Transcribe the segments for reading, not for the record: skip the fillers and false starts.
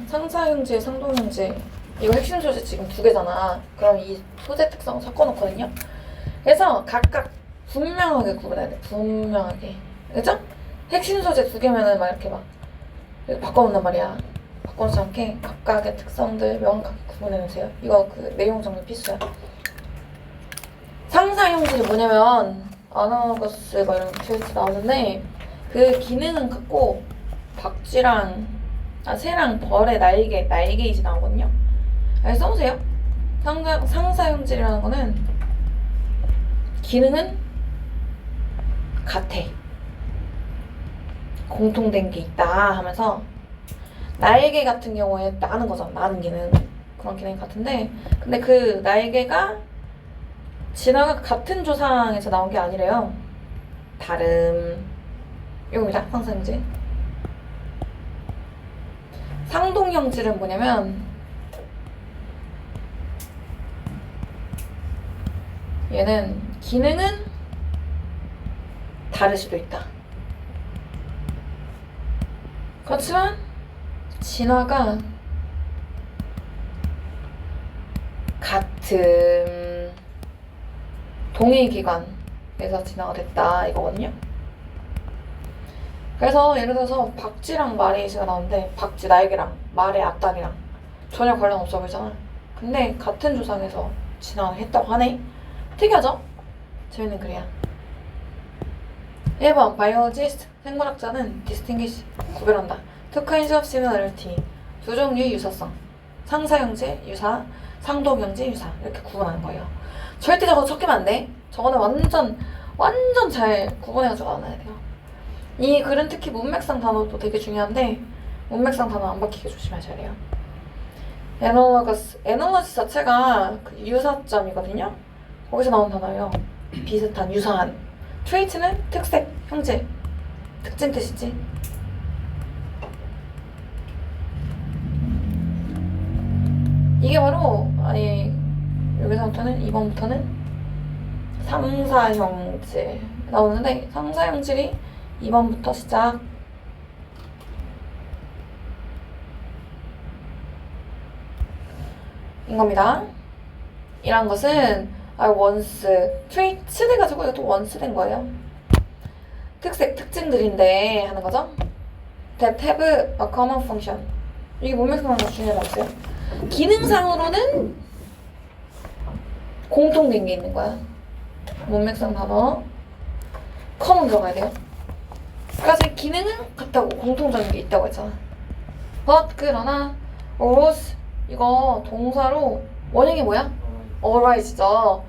상사형질, 상동형질 이거 핵심 소재 지금 두 개잖아. 그럼 이 소재 특성 섞어놓거든요. 그래서 각각 분명하게 구분해야 돼. 분명하게. 그죠? 핵심 소재 두 개면은 막 이렇게 막 바꿔놓는단 말이야. 바꿔놓지 않게 각각의 특성들 명확하게 구분해놓으세요. 이거 그 내용 정리 필수야. 상사형질이 뭐냐면 아나로거스 막 이런 트위치 나오는데 그 기능은 같고 새랑 벌의 날개짓이 나오거든요. 그래서 써보세요. 상사형질이라는 거는 기능은 같아. 공통된 게 있다 하면서 날개 같은 경우에 나는 거잖아. 나는 기능. 그런 기능이 같은데 근데 그 날개가 진화가 같은 조상에서 나온 게 아니래요. 다른 이겁니다. 상사형질. 상동형질은 뭐냐면 얘는 기능은 다를 수도 있다. 그렇지만 진화가 같은 동일 기관에서 진화가 됐다 이거거든요. 그래서 예를 들어서 박쥐랑 마레이시가 나오는데 박쥐 날개랑 마레 앞다리랑 전혀 관련 없어 보이잖아. 근데 같은 조상에서 진화를 했다고 하네. 특이하죠? 재밌는 글이야. 1번 바이올로지스트 생물학자는 distinguish 구별한다. Two kinds of similarity 두 종류의 유사성. 상사형질 유사, 상동형질 유사 이렇게 구분하는 거예요. 절대 저거 섞이면 안 돼. 저거는 완전 잘 구분해가지고 나눠야 돼요. 이 글은 특히 문맥상 단어도 되게 중요한데 문맥상 단어 안 박히게 조심하셔야 돼요. 애널러스 자체가 그 유사점이거든요. 거기서 나온 단어예요. 비슷한, 유사한. 트레이트는 특색, 형질, 특징 뜻이지. 이게 바로 여기서부터는 2번부터는 상사형질 나오는데 상사형질이 2번부터 시작. 이겁니다. 이란 것은 once 트레이트 돼가지고 이것도 once 된 거예요. 특징들인데 하는 거죠. that have a common function. 이게 문맥상 단어 중요하지 않으세요? 기능상으로는 공통된 게 있는 거야. 문맥상 단어 common 들어가야 돼요. 그래서 기능은 같다고 공통적인 게 있다고 했잖아. but 그러나 arose 이거 동사로 원형이 뭐야? arise죠.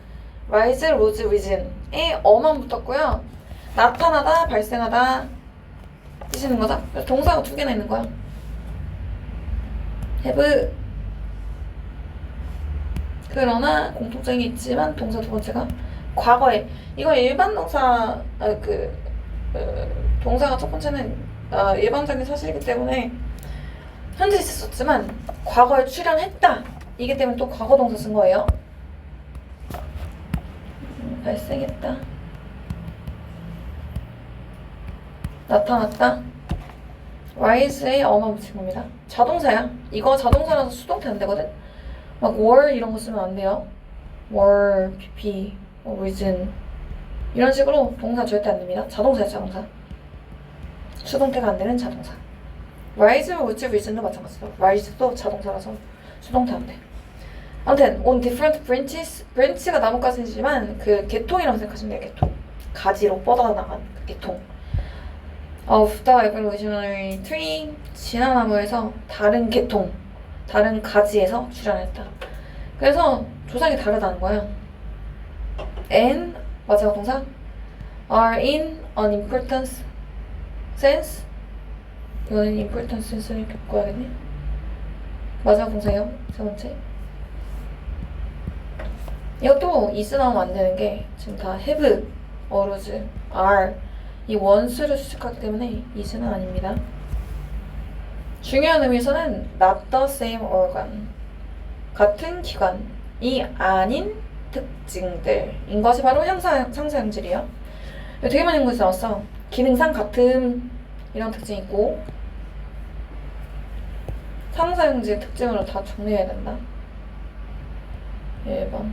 rise, rose, origin에 어만 붙었고요. 나타나다, 발생하다 뜻이는 거죠. 그래서 동사가 두 개나 있는 거야. have 그러나 공통점이 있지만 동사 두 번째가 과거에 이거 일반 동사 동사가 첫 번째는 일반적인 사실이기 때문에 현재 있었지만 과거에 출연했다 이기 때문에 또 과거 동사 쓴 거예요. 발생했다, 나타났다, rise에 어만 붙인 겁니다. 자동사야. 이거 자동사라서 수동태 안 되거든. 막 were 이런 거 쓰면 안 돼요. were, pp, reason 이런 식으로 동사 절대 안 됩니다. 자동사야, 자동사. 수동태가 안 되는 자동사. rise, rose, reason도 마찬가지죠. rise도 자동사라서 수동태 안 돼. 아무튼 on different branch가 나뭇가지지만 그 계통이라고 생각하시면 돼요. 계통. 가지로 뻗어나간 그 계통. of the evolutionary tree 진화나무에서 다른 계통, 다른 가지에서 출현했다. 그래서 조상이 다르다는 거야. and 마지막 동사 are in an important sense. 이거는 important sense를 겪어야겠네. 마지막 동사예요. 세 번째. 이것도 is 나오면 안 되는 게 지금 다 have, arose, are 이 원수를 수식하기 때문에 is는 아닙니다. 중요한 의미에서는 not the same organ 같은 기관이 아닌 특징들인 것이 바로 상사형질이에요. 되게 많이 연구에서 나왔어. 기능상 같은 이런 특징이 있고 상사용지의 특징으로 다 정리해야 된다. 1번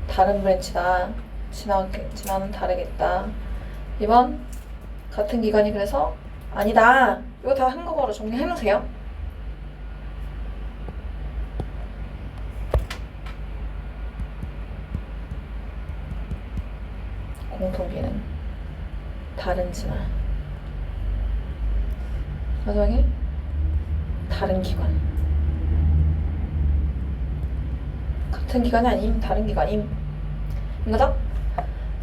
다른 브랜치다. 진화는 다르겠다. 2번 같은 기간이 그래서 아니다. 이거 다 한국어로 정리해놓으세요. 공통기능 다른 진화. 마지막에 다른 기관. 같은 기관이 아님 다른 기관임. 이거죠?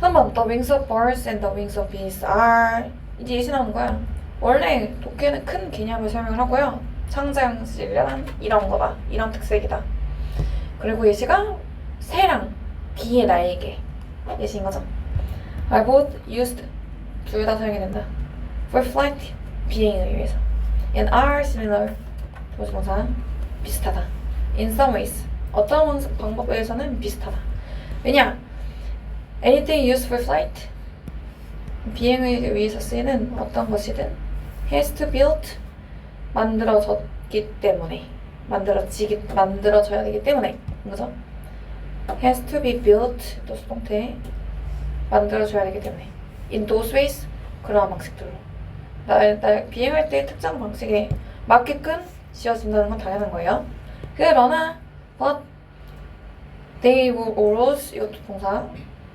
3번 The wings of birds and the wings of bees are 이제 예시 나오는 거야. 원래 도끼는 큰 개념을 설명을 하고요. 창자형식이란 이런 거다. 이런 특색이다. 그리고 예시가 새랑 비의 날개 예시인 거죠. are both used 둘 다 사용이 된다. for flight 비행을 위해서. and are similar 도시동사 비슷하다. in some ways 어떤 방법에서는 비슷하다. 왜냐? anything used for flight 비행을 위해서 쓰이는 어떤 것이든 has to built 만들어졌기 때문에 만들어져야 되기 때문에 그죠? has to be built 또 수동태 만들어져야 되기 때문에 in those ways 그러한 방식들로 비행할 때 특정 방식에 맞게끔 지어진다는 건 당연한 거예요. 그러나 but they arose 이것도 동사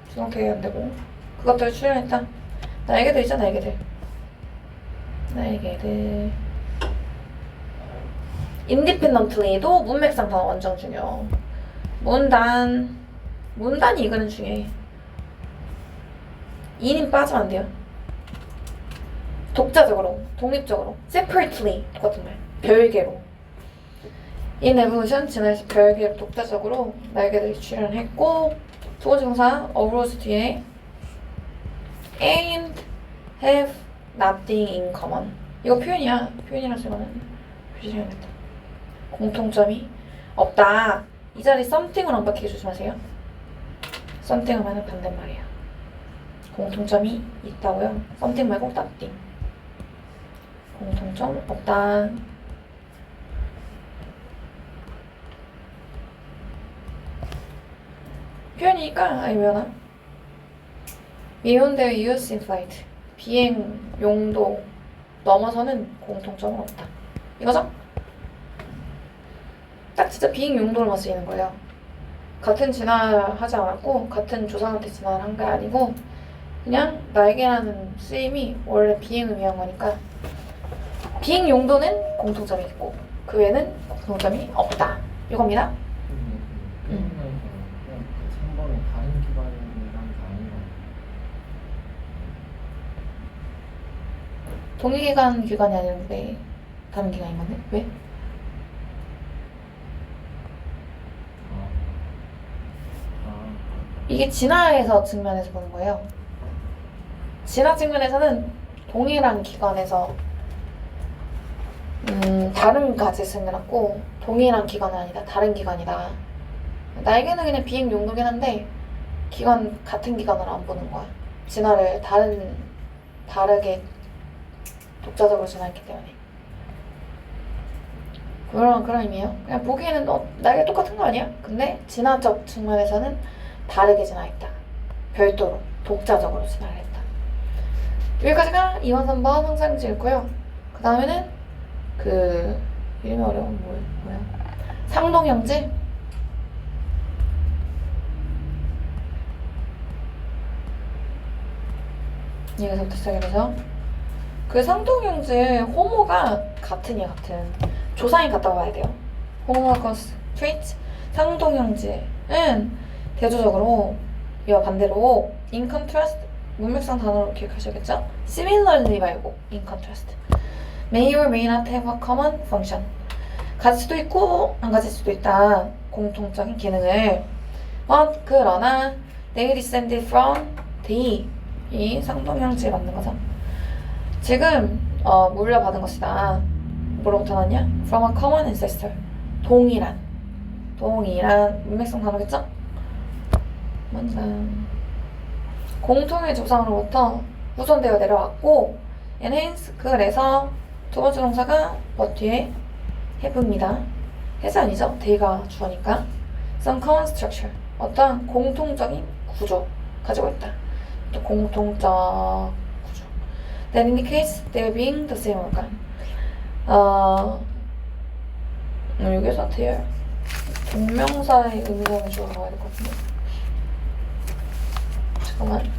수동태가 안 되고 그것들을 출연했다. 날개들 있잖아. 날개들 independently도 문맥상 단어 완전 중요. 문단이 이거는 중요해. 인이 빠지면 안 돼요. 독자적으로, 독립적으로, separately 똑같은 말, 별개로. In evolution 진화에서 별개로 독자적으로 날개들이 출현했고 두 번째 동사 arose 뒤에 and have nothing in common. 이거 표현이라서 이거는 표시해야겠다. 공통점이 없다. 이 자리 something으로 안 박히게 조심하세요. something 하면은 반대말이야. 공통점이 있다고요. something 말고 nothing. 공통점 없다. 표현이니까 알면아. Beyond their use in flight. 비행 용도 넘어서는 공통점은 없다. 이거죠? 딱 진짜 비행 용도로만 쓰이는 거예요. 같은 진화를 하지 않았고 같은 조상한테 진화를 한 게 아니고 그냥 날개라는 쓰임이 원래 비행을 위한 거니까 비행 용도는 공통점이 있고 그 외에는 공통점이 없다. 이겁니다. 동일기관 기관이 아니는데 다른 기관인 건데? 왜? 이게 진화에서 측면에서 보는 거예요. 진화 측면에서는 동일한 기관에서 다른 가지 생겨났고 동일한 기관은 아니다. 다른 기관이다. 날개는 그냥 비행 용도긴 한데 같은 기관으로 안 보는 거야. 진화를 다르게 독자적으로 진화했기 때문에 그런 의미예요. 그냥 보기에는 날개 똑같은 거 아니야? 근데 진화적 측면에서는 다르게 진화했다. 별도로 독자적으로 진화를 했다. 여기까지가 2번, 3번 상상지였고요. 그 다음에는 이름이 어려운 뭐야? 상동형질. 여기서부터 시작해서 그 상동형질 호모가 같은 조상이 같다고 봐야 돼요. homologous traits 상동형질은 대조적으로 이와 반대로 in contrast 문맥상 단어로 기억하셔야겠죠? similarly 말고 in contrast may or may not have a common function 가질 수도 있고 안 가질 수도 있다. 공통적인 기능을 but 그러나 they descended from the 이 상동형질 맞는 거죠. 지금 물려받은 것이다. 뭐로부터 나왔냐? From a common ancestor. 동일한 문맥상 단어겠죠? 먼저 공통의 조상으로부터 후손되어 내려왔고 and hence 그래서 두 번째 동사가 but 뒤에 have입니다. has 아니죠? they가 주어니까. some common structure. 어떤 공통적인 구조 가지고 있다. 또 공통적 구조. That indicates they're being the same organ. 여기서 they're 동명사의 의미상의 주어로 가야 될 것 같은데. 잠깐만.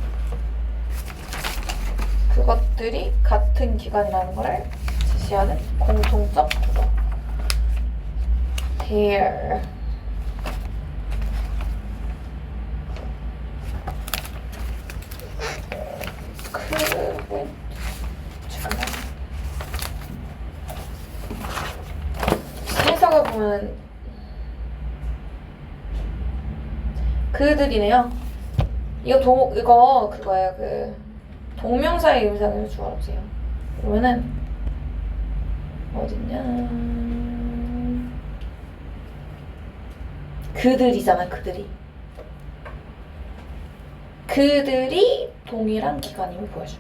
그것들이 같은 기관이라는 것을 제시하는 공통적 구조. They're 잠깐만. 해석을 보면 그들이네요. 이거 그거예요. 그 동명사의 의미상을 주어보세요. 그러면은 어딨냐? 그들이잖아. 그들이 동일한 기관임을 보여줘.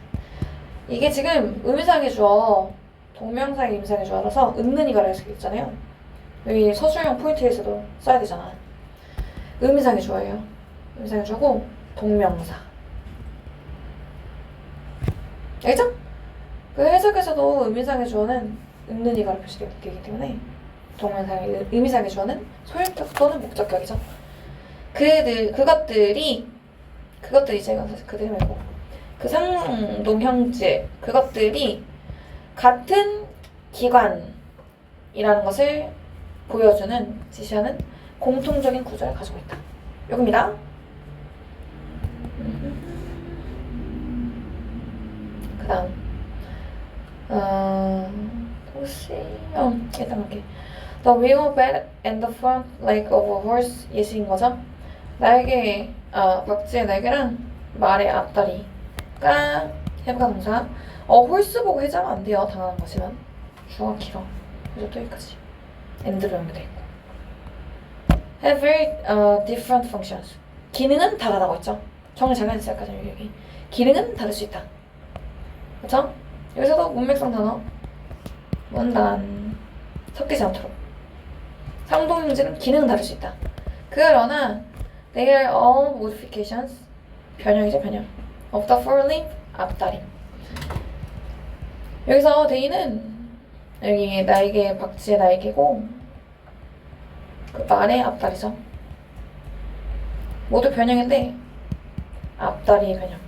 이게 지금 의미상의 주어, 동명사의 의미상의 주어라서 은는이가라 해서 있잖아요. 여기 서술형 포인트에서도 써야 되잖아. 의미상의 주어예요. 의미상의 주어고 동명사. 알죠? 그 해석에서도 의미상의 주어는 은는이가로 표시되기 때문에 동명사의 의미상의 주어는 소유격 또는 목적격이죠. 그것들이 제가 사실 그들이 말고 그 상동형제 그것들이 같은 기관이라는 것을 보여주는 제시하는 공통적인 구조를 가지고 있다. 요겁니다. 그 다음 일단 할게. The wheel bed and the front leg of a horse 예시인 거죠. 박쥐의 날개랑 말의 앞다리가 해부가 동사. 홀스 보고 해자면 안 돼요. 당연한 거지만 주어가 길어. 그래서 또 여기까지 and로 연결돼 있고. Have very different functions. 기능은 다르다고 했죠. 정리 잘 해주세요. 여기 기능은 다를 수 있다. 그렇죠? 여기서도 문맥상 단어 문단 섞이지 않도록. 상동형제는 기능은 다를 수 있다. 그러나 they are all modifications. 변형이죠, 변형. of the forelimb, 앞다리. 여기서 they는 여기 날개, 박쥐의 날개고 그 말의 앞다리죠. 모두 변형인데 앞다리의 변형.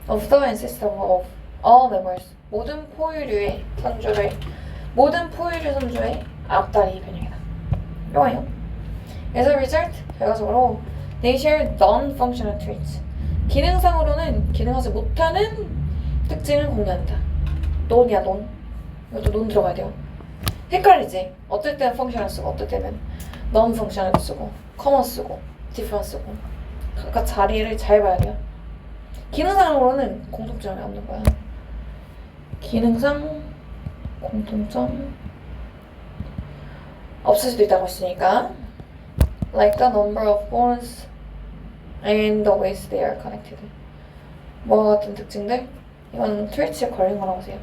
of the ancestor of all mammals. 모든 포유류 선조의 앞다리 변형이다. 이거예요. As a result, 결과적으로 they share non-functional traits. 기능상으로는 기능하지 못하는 특징을 공유한다. non이야, non. 이것도 non 들어가야 돼요. 헷갈리지? 어떨 때는 functional 쓰고 어떨 때는 non-functional 쓰고 common 쓰고 different 쓰고 각각 자리를 잘 봐야 돼요. 기능상으로는 공통점이 없는 거야. 기능상 공통점 없을 수도 있다고 했으니까 like the number of bones and the ways they are connected. 뭐와 같은 특징들? 이건 트위치에 걸린 거라고 보세요.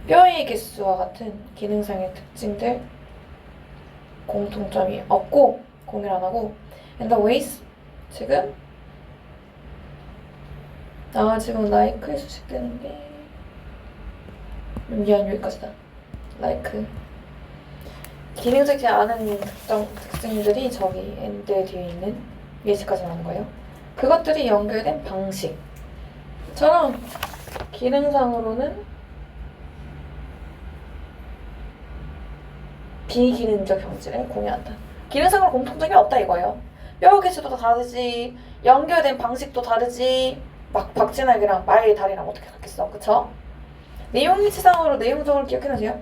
뼈의 개수와 같은 기능상의 특징들 공통점이 없고 공유를 안 하고 and the ways 지금 라이크에 수식되는 게 미안 여기까지다. 라이크 기능적이지 않은 특징들이 저기 엔드 뒤에 있는 예시까지 나오는 거예요. 그것들이 연결된 방식처럼 기능상으로는 비기능적 형질을 공유한다. 기능상으로 공통점이 없다 이거예요. 뼈 개수도 다르지, 연결된 방식도 다르지. 막 박쥐날개랑 말 다리랑 어떻게 같겠어, 그쵸? 내용 위치상으로 내용적으로 기억해놓으세요.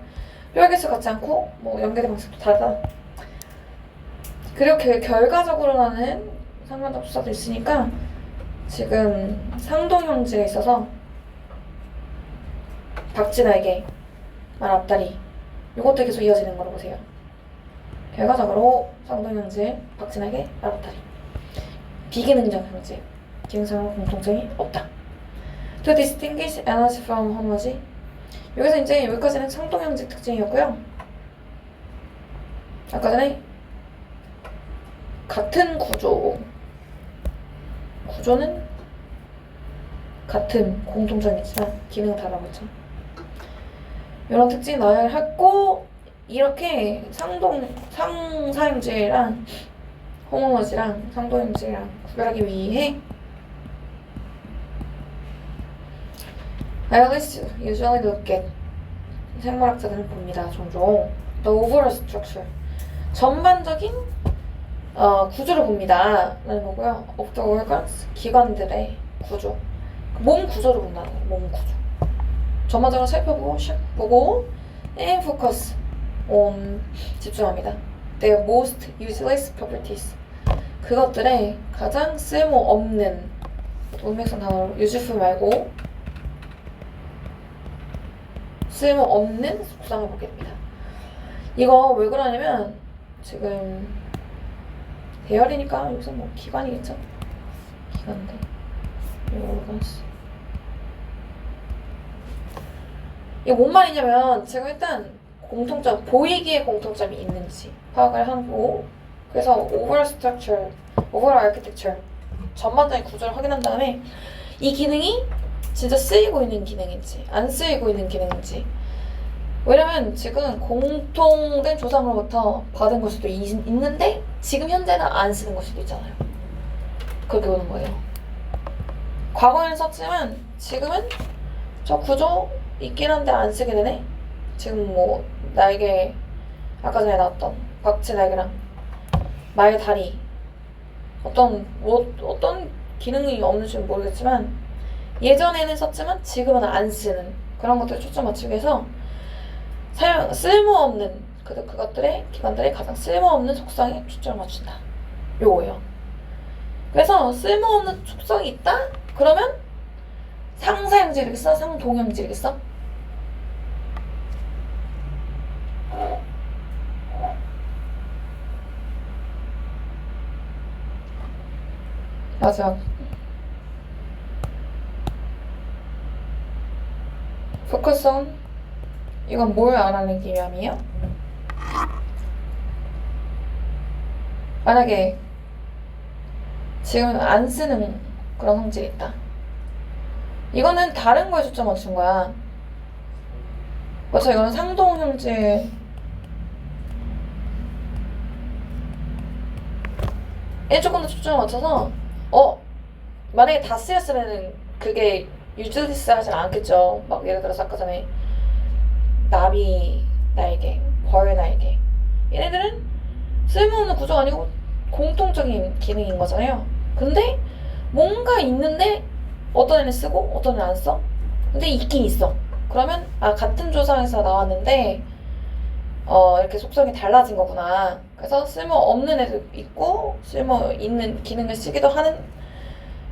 뼈 개수 같지 않고 뭐 연결된 방식도 다르다. 그리고 결과적으로는 상관적 수사도 있으니까 지금 상동형질에 있어서 박쥐날개, 말 앞다리 이것도 계속 이어지는 거로 보세요. 결과적으로 상동형질, 박쥐날개, 말 앞다리 비기능적 형질 기능상으로 공통점이 없다. To distinguish energy from homogy. 여기서 이제 여기까지는 상동형질 특징이었고요. 아까 전에 같은 구조는 같은 공통점이 있지만 기능은 다르다고 했죠. 이런 특징이 나와야 했고, 이렇게 상사형질이랑 호모머지랑 상도형질이랑 구별하기 위해 biologists usually look at 생물학자들은 봅니다. 종종 the overall structure 전반적인 구조를 봅니다. 라는 거고요. of the organs 기관들의 구조 몸 구조를 본다는 거예요. 몸 구조 전반적으로 살펴보고 보고 and focus on 집중합니다. their most useless properties 그것들의 가장 쓸모없는 동맥선 단어로 useful 말고 쓸모없는 속성을 보게 됩니다. 이거 왜 그러냐면 지금 대열이니까 여기서 뭐 기관이겠죠? 기관들 이게 뭔 말이냐면 지금 일단 공통점 보이기에 공통점이 있는지 파악을 하고 그래서 overall structure, overall architecture 전반적인 구조를 확인한 다음에 이 기능이 진짜 쓰이고 있는 기능인지 안 쓰이고 있는 기능인지 왜냐면 지금 공통된 조상으로부터 받은 걸 수도 있는데 지금 현재는 안 쓰는 걸 수도 있잖아요. 그렇게 보는 거예요. 과거에는 썼지만 지금은 저 구조 있긴 한데 안 쓰게 되네. 지금 뭐 날개 아까 전에 나왔던 박쥐 날개랑 말 다리 어떤 기능이 없는지는 모르겠지만 예전에는 썼지만 지금은 안 쓰는 그런 것들을 초점 맞추기 위해서 쓸모없는 그것들의 기관들의 가장 쓸모없는 속성에 초점을 맞춘다. 요거예요. 그래서 쓸모없는 속성이 있다? 그러면 상사형질이겠어? 상동형질이겠어? 맞아. focus on 이건 뭘 알아내기 위함이에요? 만약에 지금 안 쓰는 그런 성질이 있다. 이거는 다른 거에 초점 맞춘 거야. 그렇죠? 이거는 상동형질에 조금 더 초점을 맞춰서 만약에 다 쓰였으면은 그게 유즈리스 하진 않겠죠. 막 예를 들어서 아까 전에 나비 날개, 벌 날개 얘네들은 쓸모없는 구조가 아니고 공통적인 기능인 거잖아요. 근데 뭔가 있는데 어떤 애는 쓰고 어떤 애는 안 써. 근데 있긴 있어. 그러면 같은 조상에서 나왔는데 이렇게 속성이 달라진 거구나. 그래서 쓸모없는 애도 있고 쓸모 있는 기능을 쓰기도 하는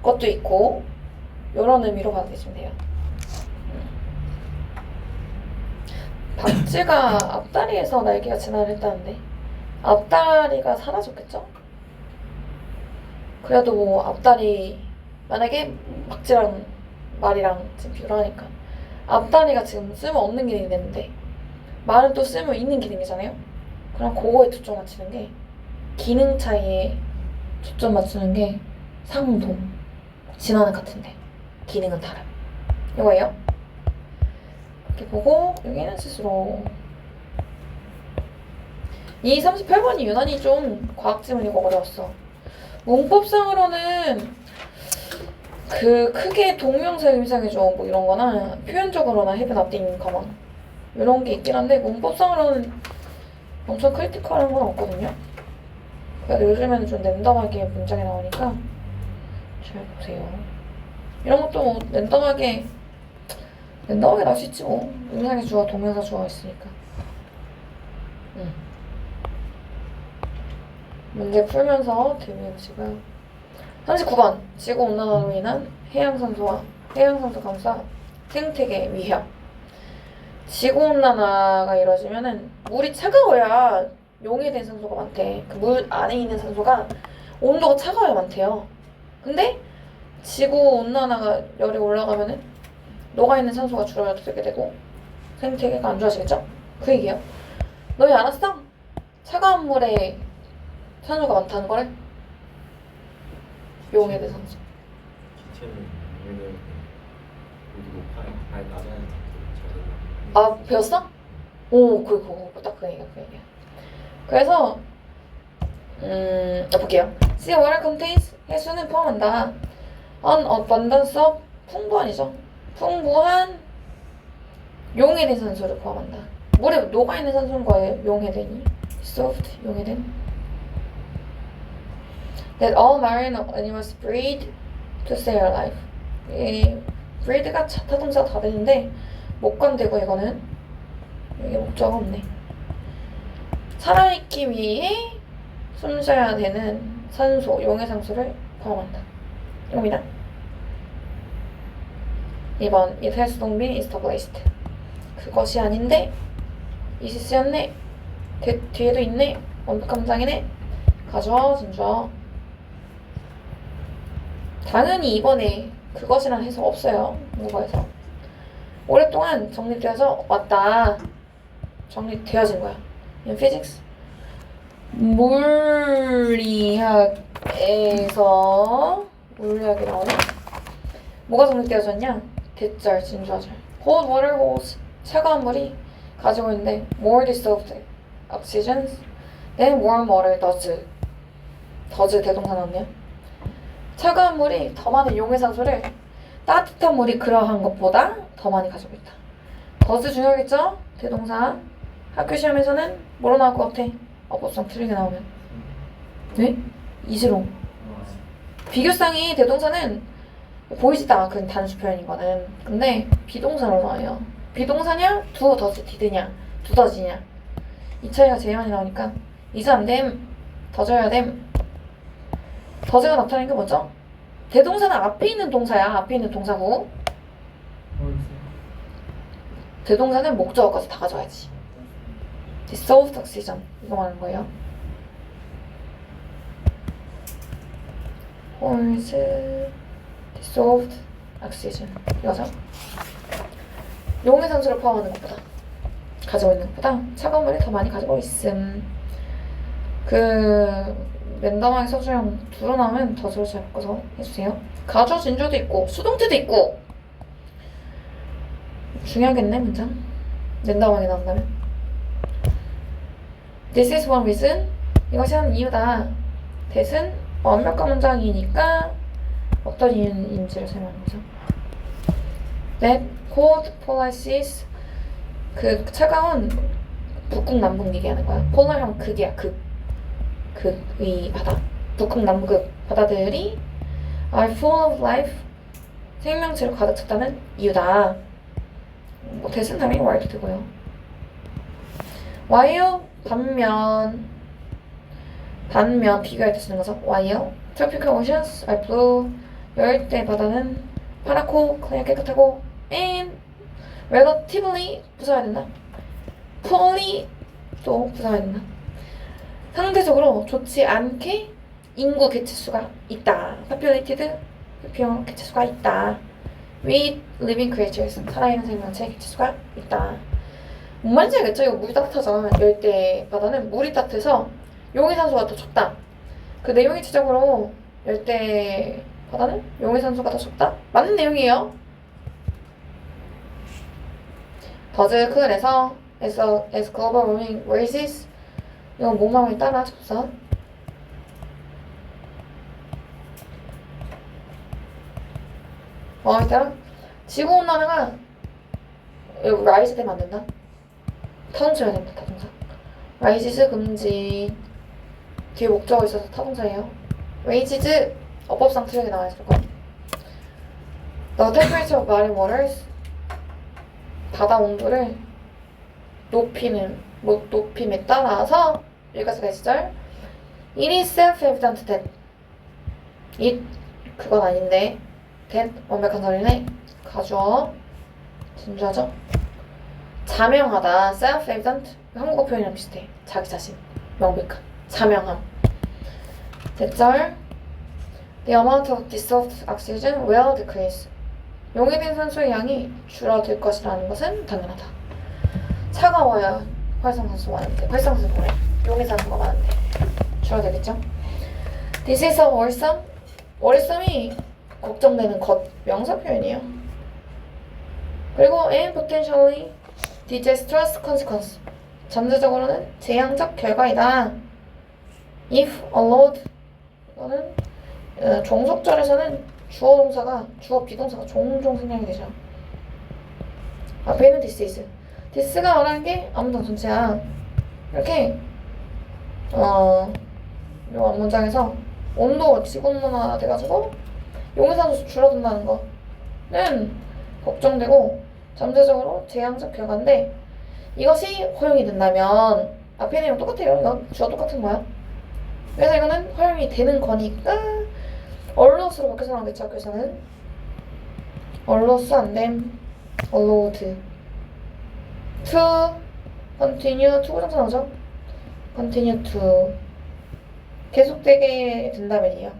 것도 있고 이런 의미로 받아들이시면 돼요. 박쥐가 앞다리에서 날개가 진화를 했다는데 앞다리가 사라졌겠죠? 그래도 뭐 앞다리 만약에 박쥐랑 말이랑 지금 비교를 하니까 앞다리가 지금 쓸모없는 기능이 됐는데 말은 또 쓸모 있는 기능이잖아요? 그럼 그거에 초점 맞추는 게 기능 차이에 초점 맞추는 게 상동 진화는 같은데 기능은 다름 이거예요. 이렇게 보고 여기는 스스로 이 38번이 유난히 좀 과학지문이고 어려웠어. 문법상으로는 크게 동명사 의미상이죠. 뭐 이런 거나 표현적으로나 have nothing, 이런 게 있긴 한데 문법상으로는 엄청 크리티컬한 건 없거든요. 그래도 요즘에는 좀 랜덤하게 문장이 나오니까 잘 보세요. 이런 것도 뭐 랜덤하게 나올 수 있지 뭐. 의미상의 주어, 동명사 주어가 있으니까. 문제 풀면서 들으시고요. 39번 지구온난화로 인한 해양산소 감사 생태계 위협. 지구온난화가 이루어지면은 물이 차가워야 용해된 산소가 많대. 그 물 안에 있는 산소가 온도가 차가워야 많대요. 근데 지구온난화가 열이 올라가면은 녹아있는 산소가 줄어들게 되고 생태계가 안 좋아지겠죠? 그 얘기예요. 너 왜 알았어? 차가운 물에 산소가 많다는 거래? 용해된 산소. 기체는 얘는 여기 높아요. 아니 낮아요. 아, 배웠어? 오, 그거 딱 그 얘기야, 그 얘기야. 그래서 볼게요. Sea water contains 해수는 포함한다. An abundance of 풍부한이죠. 풍부한 용해된 산소를 포함한다. 물에 녹아있는 산소인 거예요. 용해된이. Dissolved, 용해된. That all marine animals breathe to stay alive. 이 breathe가 타동사 다 되는데 목관되고 이거는 여기 목적어 없네. 살아있기 위해 숨쉬어야 되는 산소, 용해산소를 포함한다. 이겁니다. 2번 It has long been established. 그것이 아닌데 이시 쓰였네. 뒤에도 있네. 완벽한 장이네. 가져와 진주어. 당연히 이번에 그것이란 해석 없어요. 문구에서. 오랫동안 정립되어서 왔다. 정립되어진 거야. In physics. 물리학이 나오네. 뭐가 정립되어졌냐? 대절, 진주어절. Cold water holds 차가운 물이 가지고 있는데 more dissolved oxygens than warm water does. does 대동사 나왔네요. 차가운 물이 더 많은 용해산소를 따뜻한 물이 그러한 것보다 더 많이 가지고 있다. does 중요하겠죠? 대동사. 학교 시험에서는 뭐로 나올 것 같아? 어법상 틀리게 나오면. 네? 이지로. 비교쌍이 대동사는 보이지도 않아. 그건 단수 표현인 거는. 근데 비동사로 나와요. 비동사냐? 두 더즈 디드냐? 두더지냐? 이 차이가 제일 많이 나오니까 이즈 안 됨, 더져야 됨. 더즈가 나타나는 게 뭐죠? 대동사는 앞에 있는 동사야. 앞에 있는 동사고. 대동사는 목적어까지 다 가져가야지. dissolved oxygen 이거 말하는 거예요. holds dissolved oxygen 이거죠. 용해산소를 포함하는 것보다 가지고 있는 것보다 차가운 물이 더 많이 가지고 있음. 그 랜덤하게 서술형 두로 나오면 더즈로 잘 바꿔서 해주세요. 가주 진주도 있고 수동태도 있고 중요하겠네 문장. 랜덤하게 나온다면. This is one reason. 이것이 한 이유다. that은 완벽한 문장이니까 어떤 이유인지를 설명하는 거죠. That cold policies 그 차가운 북극 남북 얘기하는 거야. polar 하면 극이야. 극의 바다. 북극 남극 바다들이 are full of life 생명체로 가득 찼다는 이유다. 뭐 that은 당연히 while도 되고요. while 반면 비교할 때 쓰는 거죠. while tropical oceans are blue 열대 바다는 파랗고 그냥 깨끗하고 and relatively 부사해야 된다. poorly 또 부사해야 된다. 상대적으로 좋지 않게 인구 개체수가 있다. populated 표현 개체수가 있다. with living creatures 살아있는 생명체 개체수가 있다. 뭔 말인지 알겠죠? 이거 물이 따뜻하잖아. 열대 바다는 물이 따뜻해서 용해산소가 더 적다. 그 내용이 지적으로 열대 바다는 용해산소가 더 적다? 맞는 내용이에요. 더즈 그래서 as global warming rises 이건 목마름에 따라 접사. 일단 지구온난화가 여기 rise 되면 안 된다. 타동사야 된다. 타동사. rises 금지. 뒤에 목적어 있어서 타동사예요. raises 어법상 틀리게 나와 있을 거야. The temperature of marine waters 바다 온도를 높임에 따라서 여기까지가 시절 It is self-evident that it 그건 아닌데 that 완벽한 설이네. 가주어 진주하죠. 자명하다 self-evident 한국어 표현이랑 비슷해. 자기 자신 명백한 자명함. 대절 The amount of dissolved oxygen will decrease 용해된 산소의 양이 줄어들 것이라는 것은 당연하다. 차가워야 활성산소가 나는데 활성산소래. 용의사 한거 많은데 줄어들겠죠? This is a worrisome. worrisome이 걱정되는 것 명사 표현이에요. 그리고 and potentially disastrous consequence. 잠재적으로는 재앙적 결과이다. If allowed. 이거는 종속절에서는 주어 동사가 주어 비동사가 종종 생략이 되죠. 앞에 있는 this is. this가 말하는 게 앞문장 전체야. 이렇게 요 앞문장에서 온도 지구온난화 돼가지고 용해산소 줄어든다는 거는 걱정되고 잠재적으로 재앙적 결과인데 이것이 허용이 된다면 앞에 내용 똑같아요. 이거 주어 똑같은 거야. 그래서 이거는 허용이 되는 거니까 allowed로 바뀌어서 나오겠죠. 학교에서는 allowed 안됨 allowed to continue to 부정사 나오죠. continue to 계속되게 된다면이에요.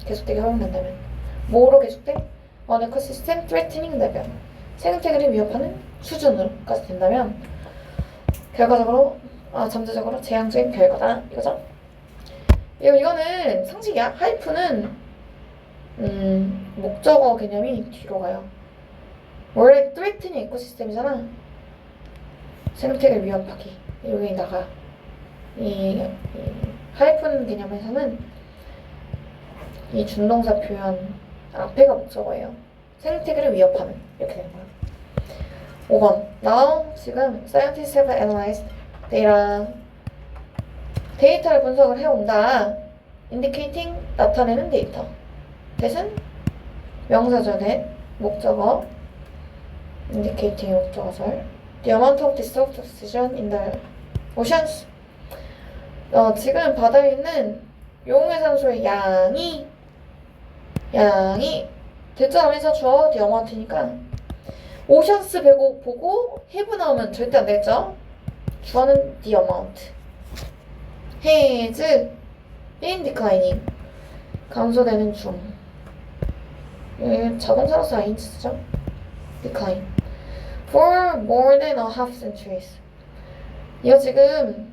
계속되게 허용된다면 뭐로 계속돼? on a consistent threatening level 생태계를 위협하는 수준으로까지 된다면 결과적으로 잠재적으로 재앙적인 결과다 이거죠. 이거는 상식이야. 하이프는 목적어 개념이 뒤로 가요. 원래 threatening 에코시스템이잖아. 생태계를 위협하기 여기다가 이 하이픈 개념에서는 이 준동사 표현 앞에가 목적어예요. 생태계를 위협하는 이렇게 되는 거예요. 5번 Now 지금 scientists have analyzed data 데이터를 분석을 해온다. indicating 나타내는 데이터 대신 명사절 된 목적어 indicating 목적어절 the amount of dissolved oxygen in the oceans 지금 바다에 있는 용해산소의 양이 대자하면서 주어 the amount니까 오션스 보고 have 나오면 절대 안 되겠죠? 주어는 the amount has been declining 감소되는 중 자동차로서 ing 쓰죠? decline for more than a half centuries 이거 지금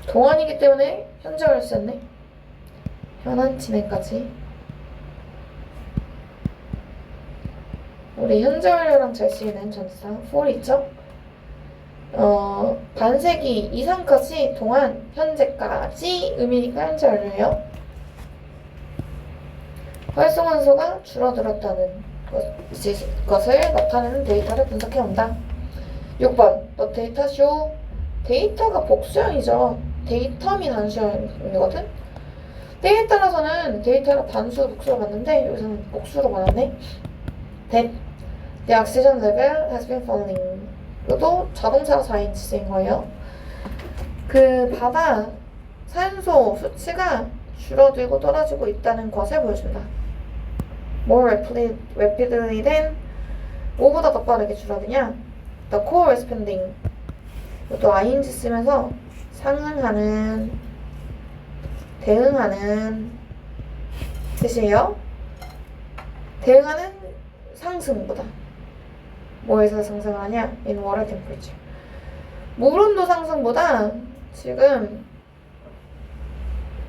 동안이기 때문에 현재를 썼네. 현안 진행까지. 우리 현재 완료랑 잘 쓰이는 전치사 for 있죠? 반세기 이상까지 동안 현재까지 의미니까 현재 완료예요. 활성환소가 줄어들었다는 것을 나타내는 데이터를 분석해온다. 6번 The data show 데이터가 복수형이죠. 데이터미 단수형이거든. 때에 따라서는 데이터가 단수, 복수로 봤는데 여기서는 복수로 받았네. That the oxygen level has been falling. 이것도 자동차로 4인치 쓰인 거예요. 그 바다 산소 수치가 줄어들고 떨어지고 있다는 것을 보여준다. More rapidly than 뭐보다 더 빠르게 줄어드냐? The core responding. 이것도 ing 쓰면서 상응하는, 대응하는 뜻이에요. 대응하는 상승보다. 뭐에서 상승하냐? In water temperature. 물온도 상승보다 지금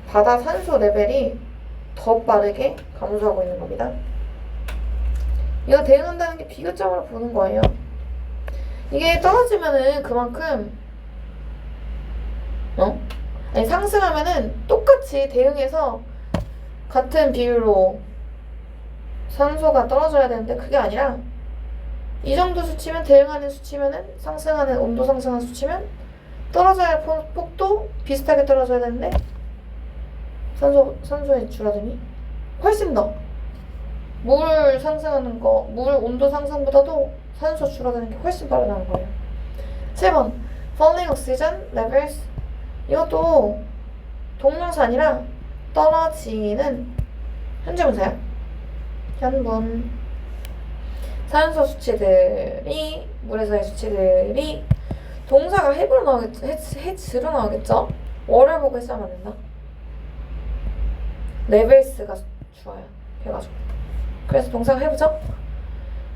바다 산소 레벨이 더 빠르게 감소하고 있는 겁니다. 이거 대응한다는 게 비교점으로 보는 거예요. 이게 떨어지면은 그만큼 아니 상승하면은 똑같이 대응해서 같은 비율로 산소가 떨어져야 되는데 그게 아니라 이 정도 수치면 대응하는 수치면은 상승하는 온도 상승하는 수치면 떨어져야 할 폭도 비슷하게 떨어져야 되는데 산소의 줄어드니 훨씬 더 물 상승하는 거, 물 온도 상승보다도 산소 줄어드는 게 훨씬 빠르다는 거예요. 7번 falling oxygen levels 이것도 동명사 아니라 떨어지는 현재분사야. 현분 산소 수치들이 물에서의 수치들이 동사가 해부로 나오겠죠. 해즈로 나오겠죠. 월을 보고 했으면 안 된다. 레벨스가 주어요. 해가지고 그래서 동사가 해보죠.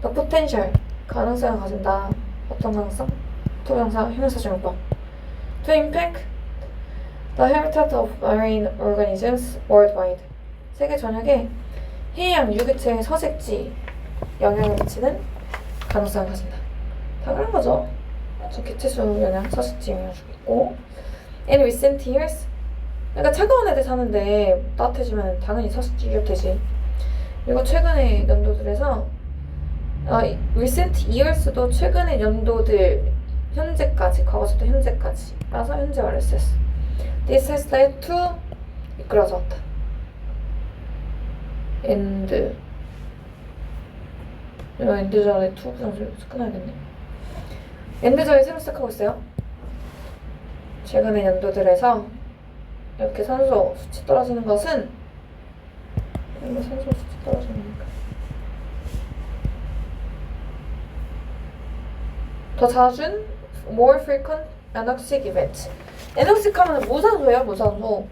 The potential 가능성을 가진다. 어떤 가능성? 투부정사 형용사정법. To impact the habitat of marine organisms worldwide. 세계 전역에 해양 유기체의 서식지 영향을 미치는 가능성을 가진다. 당연한 거죠. 저 개체수 영향, 서식지 영향을 주고 있고. In recent years, 그러니까 차가운 애들 사는데 따뜻해지면 당연히 서식지 위협되지. 그리고 최근의 연도들에서 recent years도 최근의 연도들 현재까지, 과거부터 현재까지 라서 현재말을 썼어. This has led to 이끌어서 왔다. end 이거 end 전에 to 부정술 끊어야겠네. end 전에 새로 시작하고 있어요. 최근의 연도들에서 이렇게 산소 수치 떨어지는 것은 산소 수치 떨어지는 거니까 더 자준 more frequent anoxic events. anoxic 하면 무산소예요, 무산소.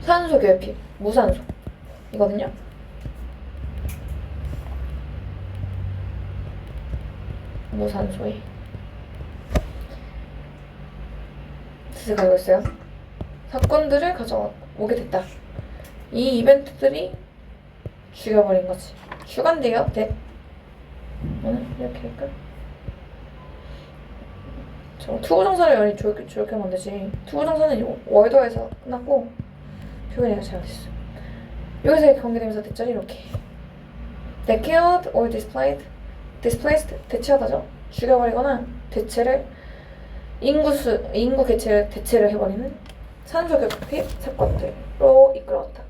산소 결핍, 무산소 이거든요. 무산소에 뜻을 가지고 있어요. 사건들을 가져오게 됐다. 이 이벤트들이 죽여버린 거지. 주간대요, 대. 이렇게 할까? 저 투부정사를 연이 저렇게 하면 안 되지. 투부정사는 월더에서 끝났고 표현이 잘못했어. 여기서 관계되면서 대절이 이렇게. They killed or displaced 대체하다죠. 죽여버리거나 대체를 인구 개체를 대체를 해버리는 산소 결핍 사건들로 이끌어왔다.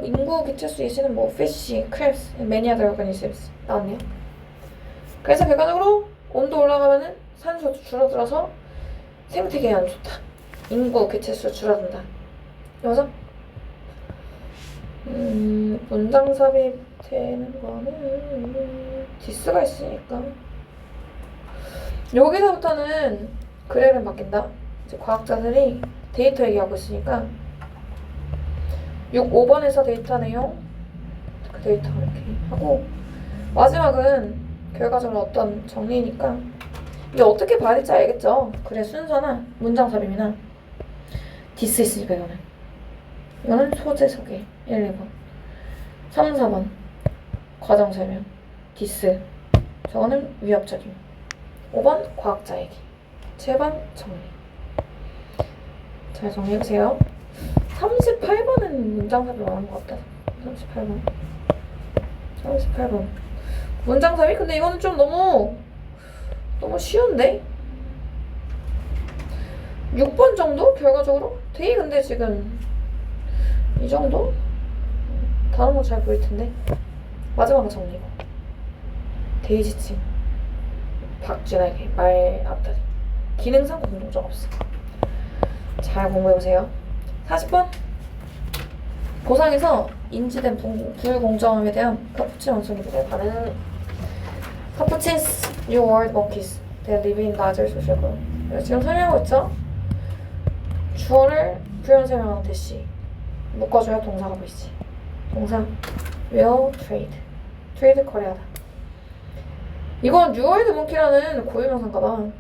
인구 개체수 예시는 fish, crabs, many other organisms 나왔네요. 그래서 결과적으로 온도 올라가면은 산소 줄어들어서 생태계에 안 좋다. 인구 개체수 줄어든다. 여기서 문장 삽입되는 거는 디스가 있으니까 여기서부터는 그래를 바뀐다. 이제 과학자들이 데이터 얘기하고 있으니까 5번에서 데이터 내용 그 데이터 이렇게 하고 마지막은 결과적으로 어떤 정리니까 이게 어떻게 봐야 될지 알겠죠? 그래 순서나 문장 삽입이나 디스 있으니까 이거는 소재 소개 1, 2번 3, 4번 과정 설명 디스 저거는 위협적임 5번 과학자 얘기 7번 정리. 잘 정리해보세요. 38번은 문장 삽입 안 한 것 같다. 38번 문장 삽입? 근데 이거는 좀 너무 쉬운데? 6번 정도? 결과적으로? 되게 근데 지금 이 정도? 다른 거 잘 보일 텐데 마지막은 정리고 데이지칭 박진하게 말 앞다리 기능상 공통점 없어. 잘 공부해보세요. 40번 보상에서 인지된 불공정함에 대한 카푸친 원숭이들의 반응. 카푸친's New World Monkeys They live in larger social group. 지금 설명하고 있죠? 주어를 부연 설명하는 대시 묶어줘야 동사가 보이지. 동사 will trade 거래하다. 이건 뉴월드 몽키라는 고유명사인가봐.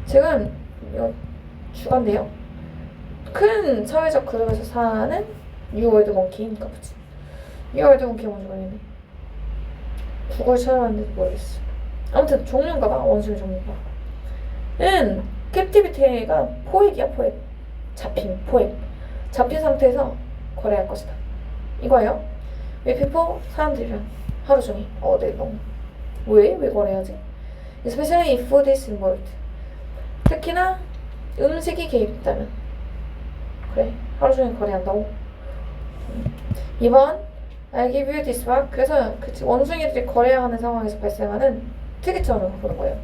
지금 주간데요. 큰 사회적 그룹에서 사는 뉴월드 몽키니까 그치. 뉴월드 몽키가 뭔지 모르겠네. 국어를 찾아봤는데 모르겠어. 아무튼 종류인가봐. 원숭이 종류인가. 는 캡티비티가 포획이야 포획. 포획. 잡힌 상태에서 거래할 것이다. 이거예요. 왜 people 사람들이랑 하루 종일 네 너무 왜 거래하지? Especially if food is involved. 특히나 음식이 개입됐다면 그래 하루 종일 거래한다고. 2번 I'll give you this back. 그래서 원숭이들이 거래하는 상황에서 발생하는 특이점을 보는 거예요.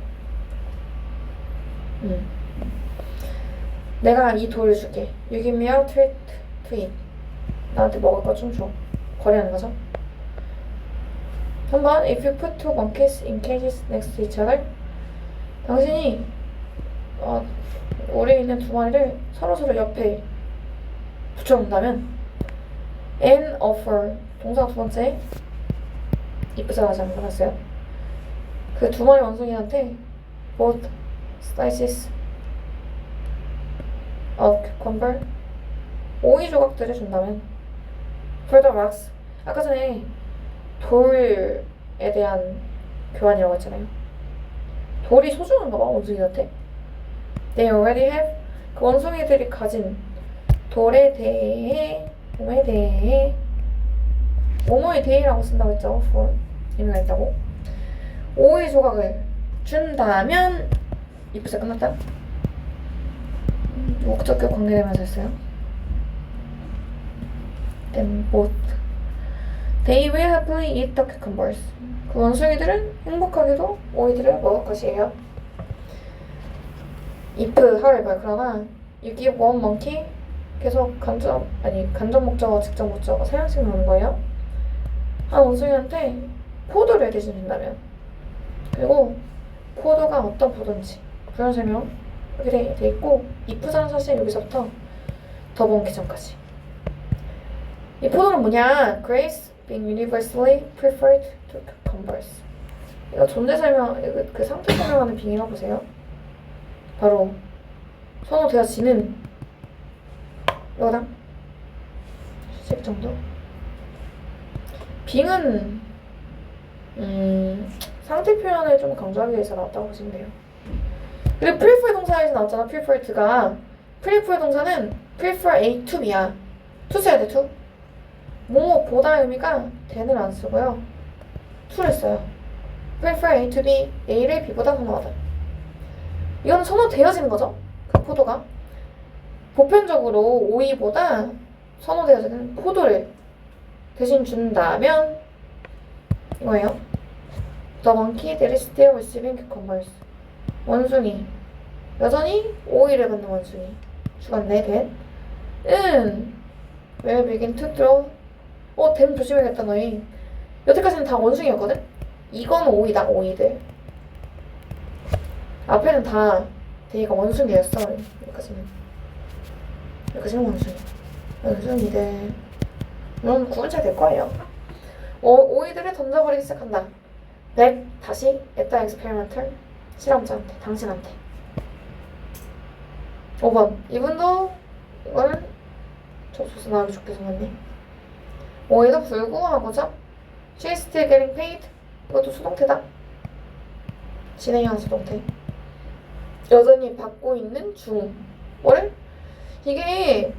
내가 이 돌을 줄게. You give me a treat to eat. 나한테 먹을 거 좀 줘. 거래하는 거죠. 3번 If you put two monkeys in cages next to each other. 당신이 오래 있는 두 마리를 서로 옆에 붙여놓는다면 an offer 동사 두 번째 이쁘장하지 않은 거 봤어요? 그 두 마리 원숭이한테 both slices of cucumber 오이 조각들을 준다면 for the rocks 아까 전에 돌에 대한 교환이라고 했잖아요. 돌이 소중한가 봐 원숭이한테. They already have 그 원숭이들이 가진 돌에 대해 뭐뭐에 대해라고 쓴다고 했죠. for 의미가 있다고. 오이 조각을 준다면 이프사 끝났다. 목적격 관계되면서 했어요. Then both they will happily eat the cucumbers. 그 원숭이들은 행복하게도 오이들을 먹을 것이에요. if however 그러나 you give one monkey 계속 간접 목적어 직접 목적어 사용식 나오는 거예요. 한 원숭이한테 포도를 대신 준다면 그리고 포도가 어떤 포도인지 부연 설명 이렇게 돼 있고 if라는 사실 여기서부터 더 본기 전까지 이 포도는 뭐냐? Grapes being universally preferred to cucumbers. 이거 존재 설명 그 상태 설명하는 빙의가 보세요. 바로 선호되어지는 이거다. 수직 정도. 빙은 상태 표현을 좀 강조하기 위해서 나왔다고 보시면 돼요. 그리고 prefer 동사에서 나왔잖아. preferred가 prefer 동사는 prefer A to B야. to 써야 돼. to. 뭐보다 의미가 then을 안 쓰고요. to를 써요. prefer A to B A를 B보다 선호하다. 이건 선호되어지는 거죠. 그 포도가 보편적으로 오이보다 선호되어지는 포도를 대신 준다면 이거예요. The monkey that is still receiving cucumbers. 원숭이 여전히 오이를 받는 원숭이 죽었네. then will begin to throw 댐 조심해야겠다 너희. 여태까지는 다 원숭이였거든? 이건 오이다 오이들. 앞에는 다 데이가 원숭이였어. 여기까지는 원숭이들. 물론 구분 잘 될 거예요. 오이들을 던져버리기 시작한다. 다시 at the experimental 실험자한테 당신한테. 5번 이분도 이거는 접속사 나오기 좋게 생겼네. 오히려 불구하고죠. She's still getting paid. 이것도 수동태다. 진행형 수동태. 여전히 받고 있는 중. 뭐래? 이게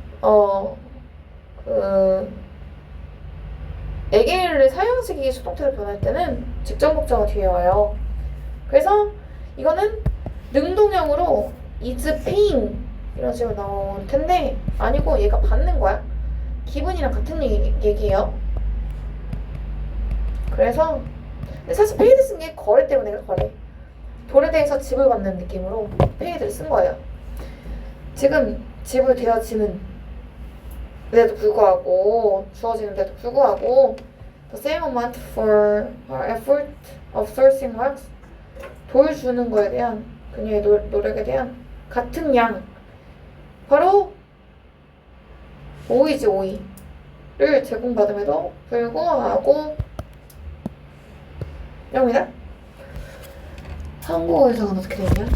에게를 사형식이 수동태로 변할 때는 직접 목적어 뒤에 와요. 그래서 이거는 능동형으로 is paying 이런 식으로 나올 텐데 아니고 얘가 받는 거야. 기분이랑 같은 얘기예요. 그래서 사실 paid 쓴 게 거래 때문에 거래. 돌에 대해서 지불 받는 느낌으로 paid를 쓴 거예요. 지금 지불되어지는 데도 불구하고 주어지는데도 불구하고 the same amount for her effort of sourcing rocks 돌 주는 거에 대한 그녀의 노력에 대한 같은 양 바로 오이지 오이를 제공받음에도 불구하고 영입니다. 한국어에서는 어떻게 되냐?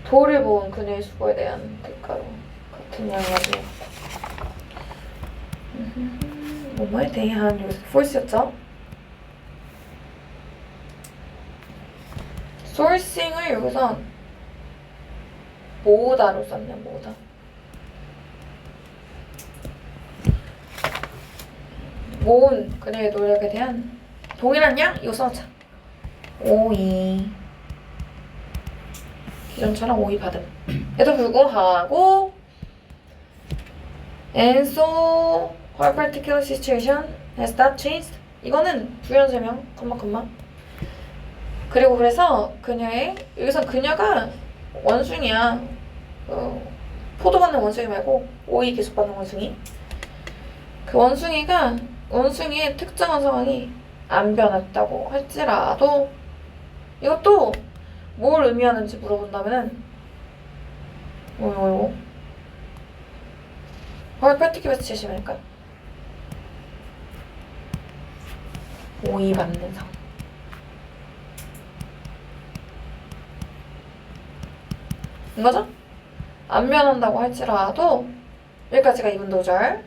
돌을 모은 그녀의 수고에 대한 대가로 같은 양을 가지고 뭐뭐에 대한 여기서 force였죠? sourcing을 여기서 모으다로 썼냐 모으다 모은 그녀의 노력에 대한 동일한 양? 이거 써놓자. 오이 기존처럼 오이 받음 에도 불구하고 and so her particular situation has not changed 이거는 부연 설명 그리고 그래서 그녀의 여기서 그녀가 원숭이야. 포도 받는 원숭이 말고 오이 계속 받는 원숭이. 그 원숭이의 특정한 상황이 안 변했다고 할지라도 이것도 뭘 의미하는지 물어본다면은 이거 her particular situation이니까 오이받는 상황. 이거죠? 안 변한다고 할지라도 여기까지가 이분도절.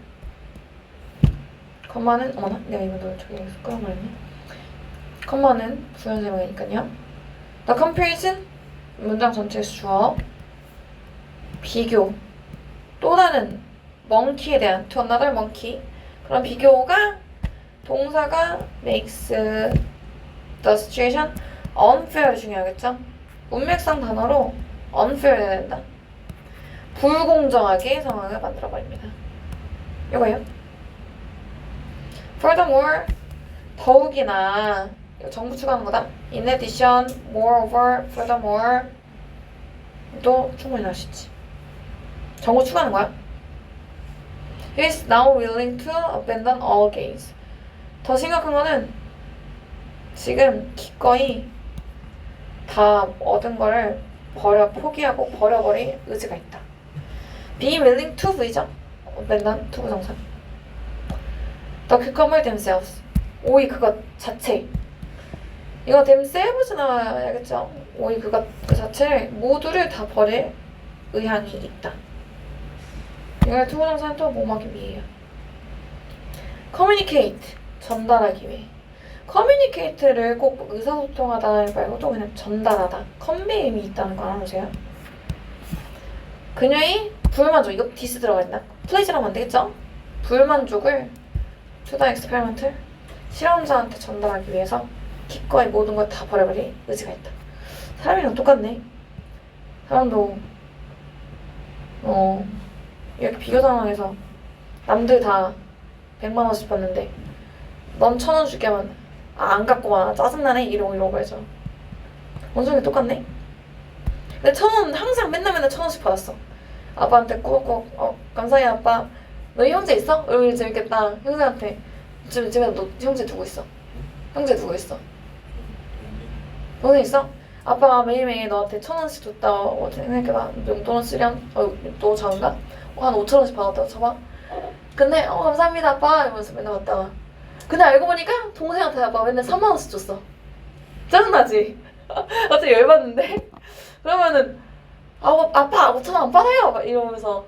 컴마는 어머나 내가 이분도절 저기 여기서 끌어버렸네. 컴마는 부연설명이니까요. The comparison 문장 전체에서 주어 비교 또 다른 monkey에 대한 to another monkey 그런 비교가 동사가 makes the situation unfair 중요하겠죠? 문맥상 단어로 unfair 해야 된다. 불공정하게 상황을 만들어버립니다. 이거예요. Furthermore, 더욱이나 이거 정부 추가하는 거다. In addition, moreover, furthermore 또 충분히 나올 수 있지. 정부 추가하는 거야. He is now willing to abandon all gains. 더 심각한 거는 지금 기꺼이 다 얻은 거를 포기하고 버려버릴 의지가 있다. Be willing to V죠. abandon to 부정사. The cucumber themselves. 오이 그것 자체. 이거 themselves 나와야겠죠. 오이 그것 그 자체를 모두를 다 버릴 의향이 있다. 이걸 투부정사는 또 뭐하기 위해요. communicate 전달하기 위해. communicate를 꼭 의사소통하다 말고 또 그냥 전달하다. convey임이 있다는 거 알아보세요. 그녀의 불만족 이거 디스 들어가 있나? 플레이즈라면 안 되겠죠? 불만족을 to the experimenter 실험자한테 전달하기 위해서 기꺼이 모든 걸 다 버려버릴 의지가 있다. 사람이랑 똑같네. 사람도 이렇게 비교 상황에서 남들 다 100만 원씩 받는데 넌 1,000원 줄게 하면 안 갖고 와 짜증나네 이러고 해죠. 원성이 똑같네. 근데 1,000원 항상 맨날 1,000원씩 받았어. 아빠한테 꼭 감사해 아빠. 너희 형제 있어? 이러면 재밌겠다. 형제한테 집에 너 형제 누구 있어? 형제 누구 있어? 너네 있어? 아빠가 매일매일 너한테 1,000원씩 줬다. 생각해봐. 용돈은 쓰렴? 너 작은가? 한 5,000원씩 받았다고 쳐봐. 근데 감사합니다 아빠 이러면서 맨날 받다가 근데 알고 보니까 동생한테 아빠가 맨날 3만원씩 줬어. 짜증나지? 갑자기 열받는데? 그러면은 아빠 5,000원 안 받아요! 막 이러면서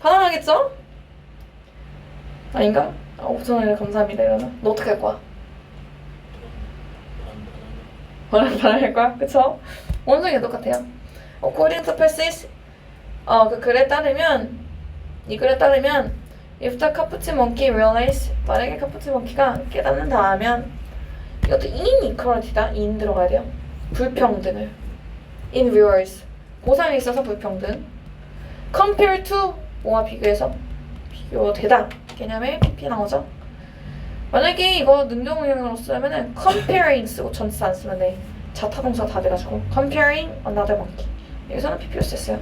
반항하겠죠? 아닌가? 5,000원이라 감사합니다 이러면 너 어떻게 할 거야? 반항할 거야? 그쵸? 원성이 똑같아요. According to Persis 그 글에 따르면 이 글에 따르면 If the capuchin monkey realize 만약에 카푸친 몽키가 깨닫는다 하면 이것도 inequality다. in 들어가야 돼요. 불평등을 in viewers 보상에 있어서 불평등 compare to 뭐와 비교해서 비교되다 개념에 PP 나오죠. 만약에 이거 능동응용으로 쓰려면은 comparing 쓰고 전치사 안 쓰면 돼. 자타동사 다 돼가지고 comparing another monkey 여기서는 PP로 썼어요.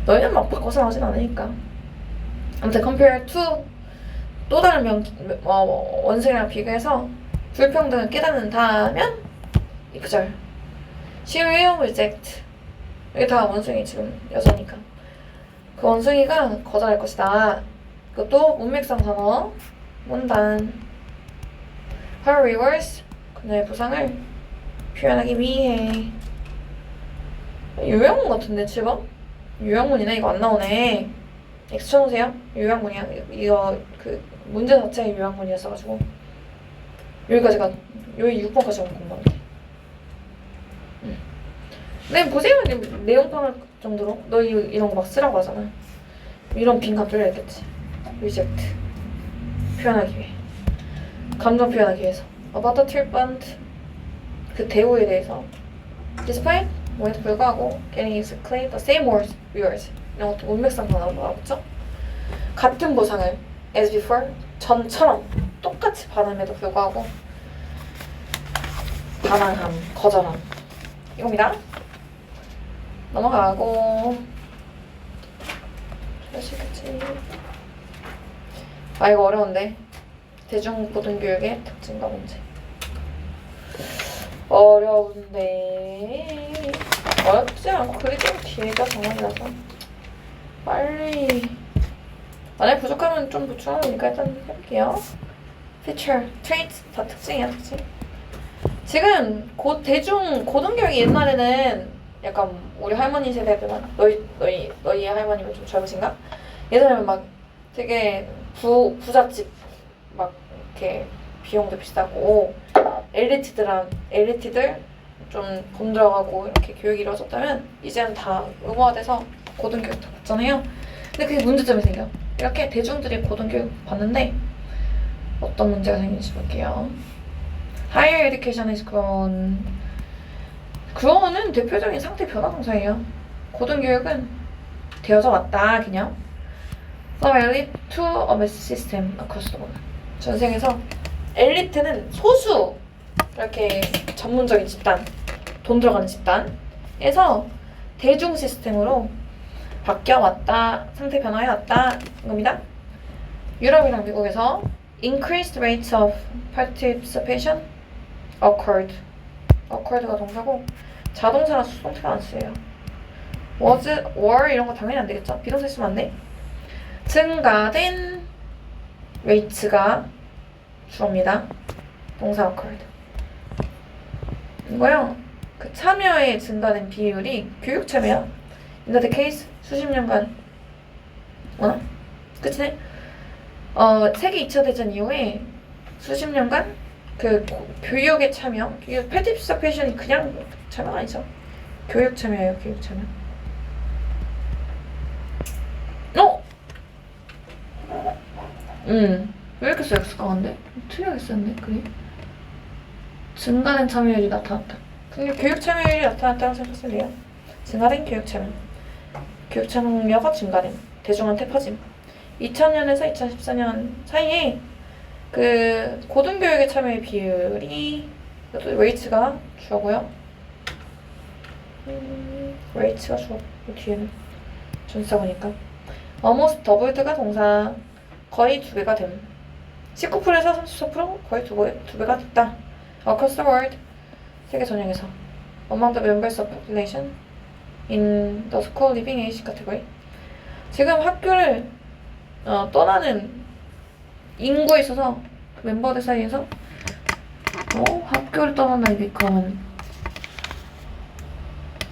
너희는 막 바꿔서 나오진 않으니까. 아무튼 compare to 또 다른 원숭이랑 비교해서 불평등을 깨닫는다면 이 구절 She will reject 여기 다 원숭이 지금 여자니까 그 원숭이가 거절할 것이다. 그것도 문맥상 단어 문단 Her rewards 그녀의 보상을 표현하기 위해 요양문 같은데 7번? 요양문이네. 이거 안 나오네. X 쳐놓으세요. 요양문이야. 이거 그 문제 자체가 요양문이었어가지고 여기까지가 여기 6번까지 공부하면 돼. 근데 보세요. 내용 파악 정도로 너 이런 거 막 쓰라고 하잖아. 이런 빈칸 뚫려있겠지. reject 표현하기 위해 감정 표현하기 위해서 about the treatment 그 대우에 대해서 despite 뭐에도 불구하고 getting exactly the same words 이런 것도 문맥상 단어로 나오죠. 같은 보상을 as before 전처럼 똑같이 받음에도 불구하고 반항함, 거절함 이겁니다. 넘어가고 하시겠지. 이거 어려운데 대중고등교육의 특징과 문제 어려운데 어렵지 않고 그게 좀 길다 정원이라서 빨리 만약에 부족하면 좀 보충하니까 일단 해볼게요. feature, trait 다 특징이야 특징. 지금 고등교육이 옛날에는 약간 우리 할머니 세대들만 너희 할머니가 좀 젊으신가? 예전에는 막 되게 부잣집 막 이렇게 비용도 비싸고 엘리트들 좀 돈 들어가고 이렇게 교육이 이루어졌다면 이제는 다 의무화돼서 고등교육 다 받잖아요. 근데 그게 문제점이 생겨. 이렇게 대중들이 고등교육 받는데 어떤 문제가 생기는지 볼게요. Higher education is grown. grow는 대표적인 상태 변화 동사예요. 고등교육은 되어져 왔다 그냥. From elite to a mass system across the world. 전 세계에서 엘리트는 소수 이렇게 전문적인 집단, 돈 들어가는 집단에서 대중 시스템으로 바뀌어 왔다, 상태 변화해 왔다 겁니다. 유럽이랑 미국에서 increased rates of participation occurred. occurred가 동사고 자동차나 수동태가 안 쓰여요. was, were 이런 거 당연히 안 되겠죠? 비동사 쓰면 안 돼. 증가된 rates가 주어입니다. 동사 occurred. 이거요. 그 참여에 증가된 비율이 교육 참여야. In the case 수십 년간 그치? 세계 2차 대전 이후에 수십 년간 그 교육에 참여, 이게 participations이 그냥 참여가 아니죠. 교육 참여예요, 교육 참여. 왜 이렇게 써 X가 간데? 틀리게 썼는데, 그게? 증가된 참여율이 나타났다. 근데 교육 참여율이 나타났다고 생각하시면 돼요. 증가된 교육 참여. 교육 참여가 증가된. 대중한테 퍼짐. 2000년에서 2014년 사이에 그 고등교육의 참여의 비율이 레이츠가 주어고요. 레이츠가 주어. 뒤에는 준사 보니까 almost doubled가 동사. 거의 2배가 됨. 19%에서 34% 거의 2배가 됐다. Across the world 세계 전역에서 among the members of population in the school living age category. 지금 학교를 떠나는 인구에 있어서 그 멤버들 사이에서 학교를 떠난다니까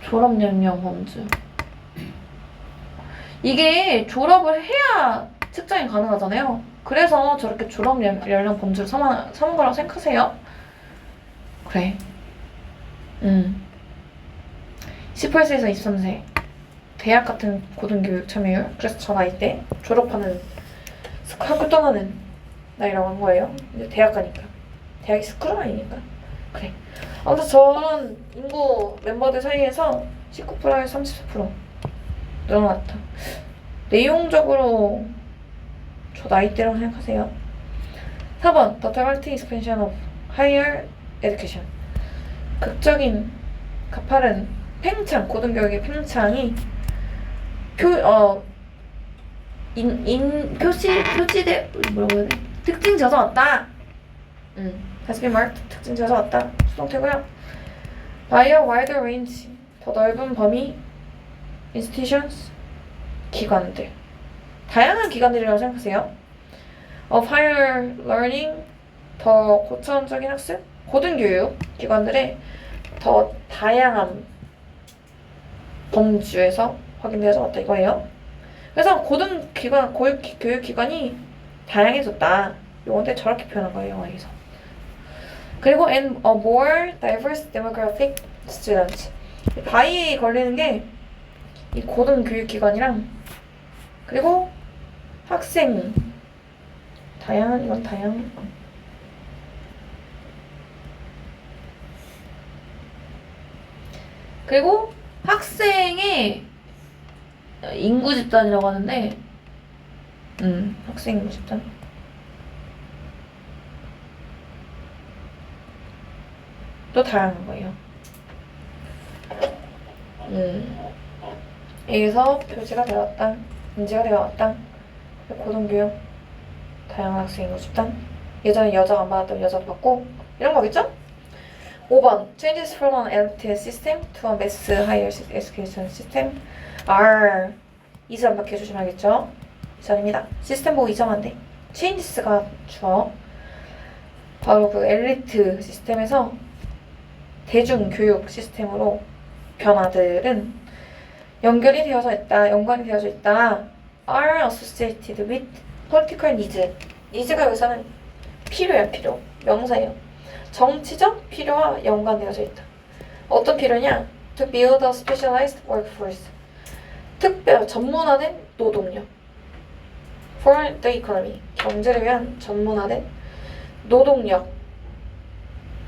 졸업 연령 범주. 이게 졸업을 해야 측정이 가능하잖아요. 그래서 저렇게 졸업 연령 범주를 삼은 거라고 생각하세요. 그래. 18세에서 23세 대학 같은 고등교육 참여율. 그래서 저 나이 때 졸업하는 학교 떠나는 나이라고 한 거예요. 근데 대학 가니까 대학이 스쿨은 아니니까. 그래. 아무튼 저런 인구 멤버들 사이에서 19%에서 34% 늘어났다. 내용적으로 저 나이대라고 생각하세요. 4번 The dramatic expansion of higher education. 극적인 가파른 팽창, 고등교육의 팽창이 표지대 뭐라고 해야 돼? 특징 젖어왔다. has been marked. 특징 젖어왔다. 수동태고요. by a wider range. 더 넓은 범위. institutions. 기관들. 다양한 기관들이라고 생각하세요. of higher learning. 더 고차원적인 학습. 고등교육 기관들의 더 다양한 범주에서 확인되어져 왔다 이거예요. 그래서 고등기관, 교육기관이 다양해졌다. 요건데 저렇게 표현한 거예요, 영어에서. 그리고 and a more diverse demographic students. 바이에 걸리는 게 이 고등교육기관이랑 그리고 학생 이건 다양한 그리고 학생의 인구 집단이라고 하는데 학생 인구 집단 또 다양한 거예요. 여기서 표지가 되어왔다. 인지가 되어왔다. 고등교육 다양한 학생 인구 집단 예전에 여자가 안 받았다면 여자도 받고 이런 거겠죠? 5번 Changes from an elite system to a mass higher education system are 2점 밖에 조심하겠죠? 2점입니다. 시스템 보고 2점 안 돼. Changes가 주어 바로 그 엘리트 시스템에서 대중교육 시스템으로 변화들은 연관이 되어져 있다. are associated with political needs. needs가 여기서는 필요야, 필요. 명사예요. 정치적 필요와 연관되어져 있다. 어떤 필요냐? To build a specialized workforce. 전문화된 노동력. For the economy. 경제를 위한 전문화된 노동력을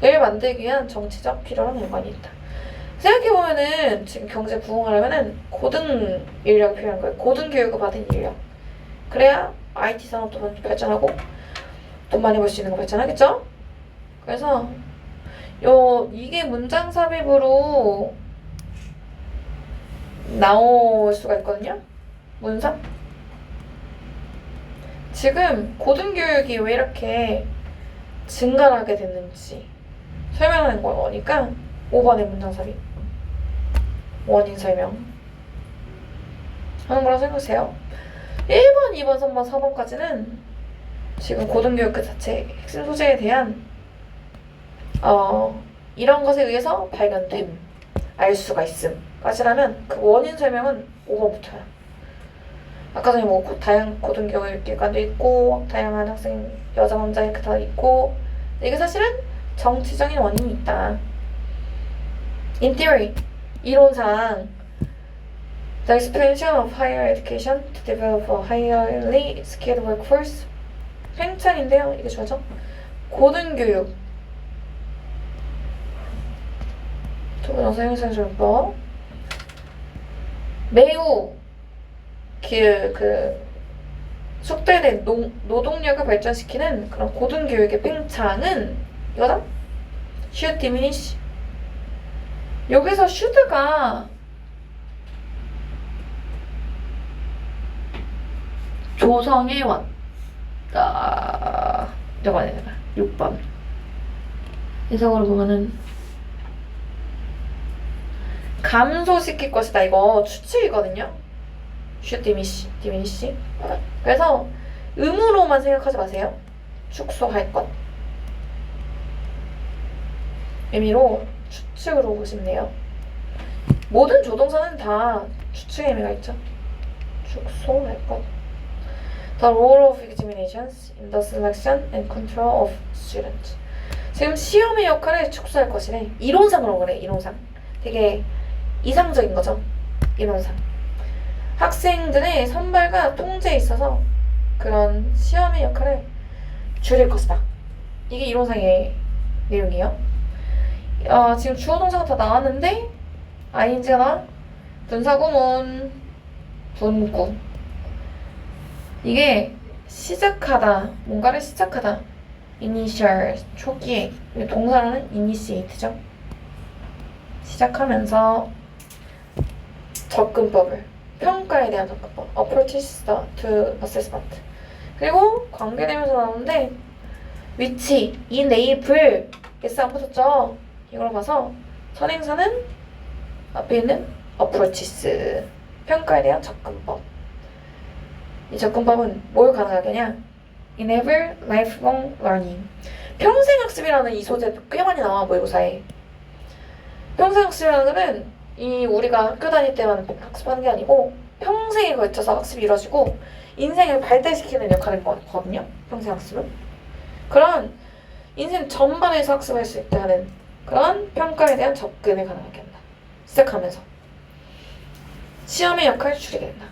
만들기 위한 정치적 필요랑 연관이 있다. 생각해보면은 지금 경제 부흥하려면은 고등 인력이 필요한 거예요. 고등 교육을 받은 인력. 그래야 IT 산업도 발전하고 돈 많이 벌 수 있는 거 발전하겠죠? 그래서 이게 문장 삽입으로 나올 수가 있거든요. 문상. 지금 고등교육이 왜 이렇게 증가하게 됐는지 설명하는 거니까 5번의 문장 삽입. 원인 설명 하는 거라고 생각하세요. 1번, 2번, 3번, 4번까지는 지금 고등교육 그 자체 핵심 소재에 대한 이런 것에 의해서 발견됨, 알 수가 있음 까지라면 그 원인 설명은 5번부터야. 아까 전에 뭐 고등교육기관도 있고 다양한 학생 여자 남자 이렇게 다 있고 이게 사실은 정치적인 원인이 있다. In theory, 이론상 the expansion of higher education to develop a highly skilled workforce 팽창인데요. 이게 좋아죠? 고등교육 조분어서 행사술법 매우 숙달된 노동력을 발전시키는 그런 고등교육의 팽창은 이거다? should diminish. 여기서 should가 조성해 왔다. 저거 6번 해석으로 보면은 감소시킬 것이다. 이거 추측이거든요. should diminish. 그래서 의무로만 생각하지 마세요. 축소할 것. 의미로 추측으로 보시면 돼요. 모든 조동사는 다 추측의 의미가 있죠. 축소할 것. The role of examinations in the selection and control of students. 지금 시험의 역할을 축소할 것이래. 이론상으로 그래. 이론상. 되게 이상적인 거죠. 이론상. 학생들의 선발과 통제에 있어서 그런 시험의 역할을 줄일 것이다. 이게 이론상의 내용이에요. 지금 주어 동사가 다 나왔는데 ing가 나와? 분사구문 분구. 이게 시작하다, 뭔가를 시작하다. initial, 초기에. 동사로는 initiate죠. 시작하면서 접근법을, 평가에 대한 접근법, approaches to assessment. 그리고 관계되면서 나오는데 위치, enable, s 안 붙었죠? 이걸로 봐서 선행사는 앞에 있는 approaches, 평가에 대한 접근법. 이 접근법은 뭘 가능하게 하냐? enable lifelong learning. 평생학습이라는 이 소재 꽤 많이 나와, 모의고사에. 평생학습이라는 거는 우리가 학교 다닐 때만 학습하는 게 아니고 평생에 걸쳐서 학습이 이루어지고 인생을 발달시키는 역할을 하거든요. 평생학습은. 그런 인생 전반에서 학습할 수 있게 하는 그런 평가에 대한 접근을 가능하게 한다. 시작하면서. 시험의 역할을 줄이게 된다.